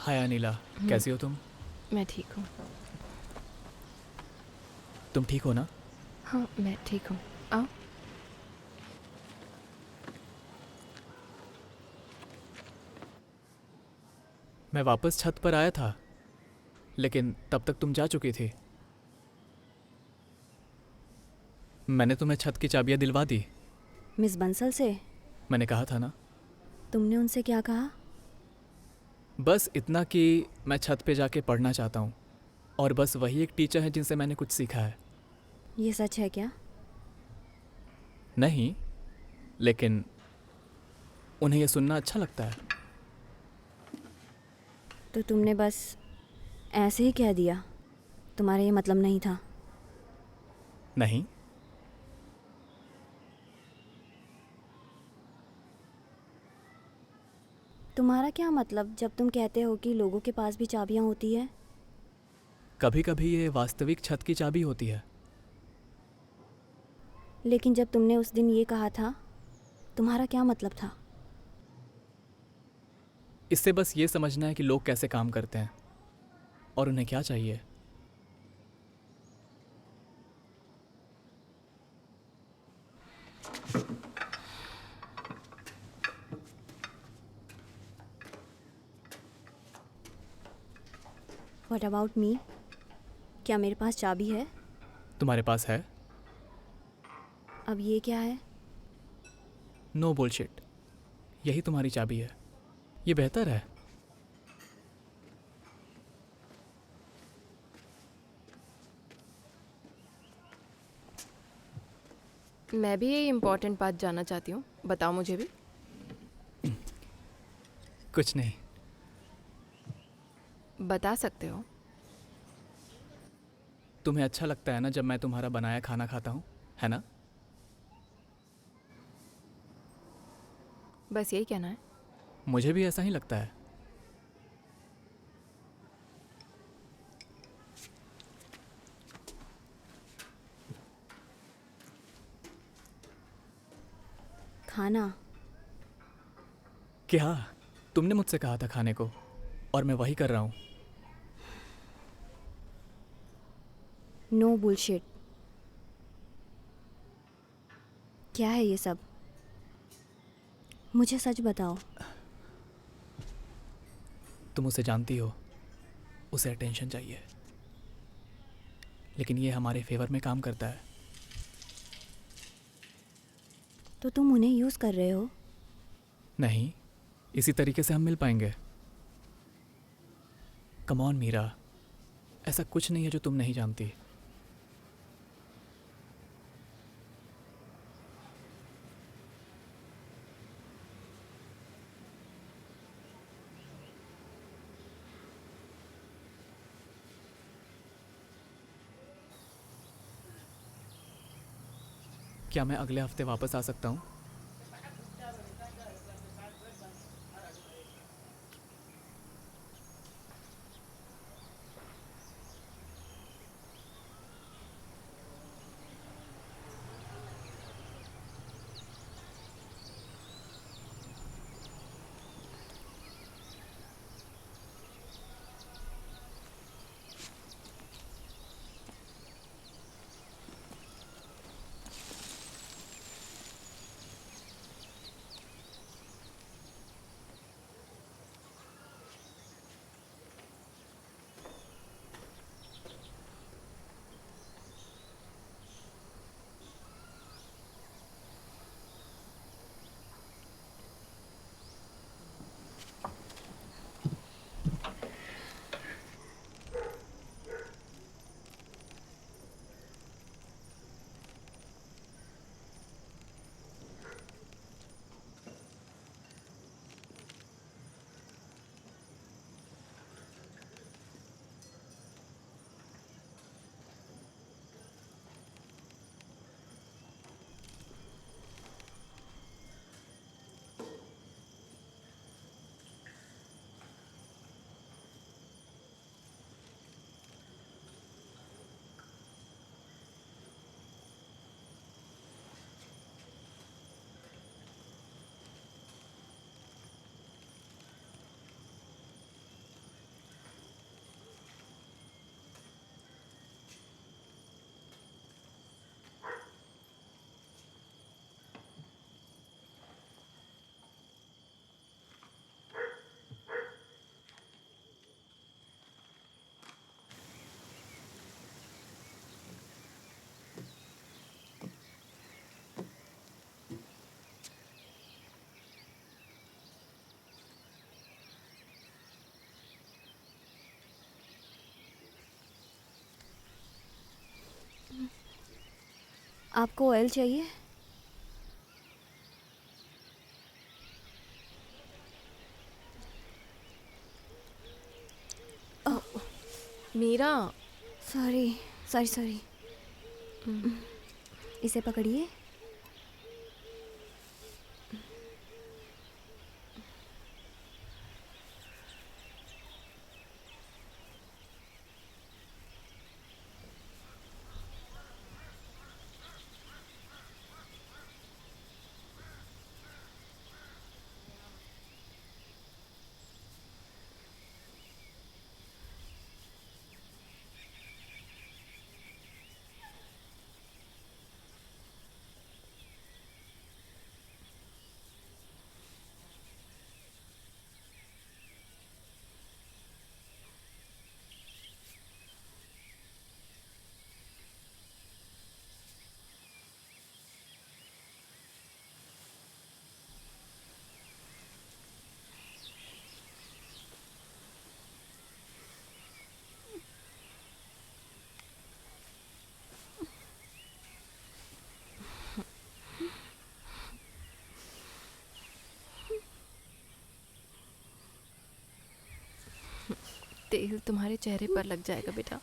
हाय अनिला, कैसी हो तुम? मैं ठीक हूँ। तुम ठीक हो ना? हाँ मैं ठीक हूँ। आओ। मैं वापस छत पर आया था, लेकिन तब तक तुम जा चुकी थी। मैंने तुम्हें छत की चाबियां दिलवा दी। मिस बंसल से? मैंने कहा था ना। तुमने उनसे क्या कहा? बस इतना कि मैं छत पे जाके पढ़ना चाहता हूँ, और बस वही एक टीचर है जिनसे मैंने कुछ सीखा है। ये सच है क्या? नहीं, लेकिन उन्हें यह सुनना अच्छा लगता है। तो तुमने बस ऐसे ही कह दिया? तुम्हारा ये मतलब नहीं था? नहीं। तुम्हारा क्या मतलब जब तुम कहते हो कि लोगों के पास भी चाबियां होती है? कभी कभी ये वास्तविक छत की चाबी होती है। लेकिन जब तुमने उस दिन ये कहा था, तुम्हारा क्या मतलब था? इससे बस ये समझना है कि लोग कैसे काम करते हैं और उन्हें क्या चाहिए। What about me? क्या मेरे पास चाबी है? तुम्हारे पास है? अब ये क्या है? No bullshit. यही तुम्हारी चाबी है। ये बेहतर है। मैं भी ये इम्पोर्टेंट बात जानना चाहती हूँ, बताओ मुझे भी। कुछ नहीं। बता सकते हो? तुम्हें अच्छा लगता है ना जब मैं तुम्हारा बनाया खाना खाता हूँ, है ना? बस यही कहना है? मुझे भी ऐसा ही लगता है। खाना? क्या? तुमने मुझसे कहा था खाने को, और मैं वही कर रहा हूँ। No bullshit. क्या है ये सब? मुझे सच बताओ। तुम उसे जानती हो, उसे अटेंशन चाहिए, लेकिन ये हमारे फेवर में काम करता है। तो तुम उन्हें यूज़ कर रहे हो? नहीं, इसी तरीके से हम मिल पाएंगे। कम ऑन मीरा, ऐसा कुछ नहीं है जो तुम नहीं जानती। क्या मैं अगले हफ्ते वापस आ सकता हूँ? आपको ऑयल चाहिए? Meera, sorry sorry sorry. इसे पकड़िए। तेल तुम्हारे चेहरे पर लग जाएगा बेटा।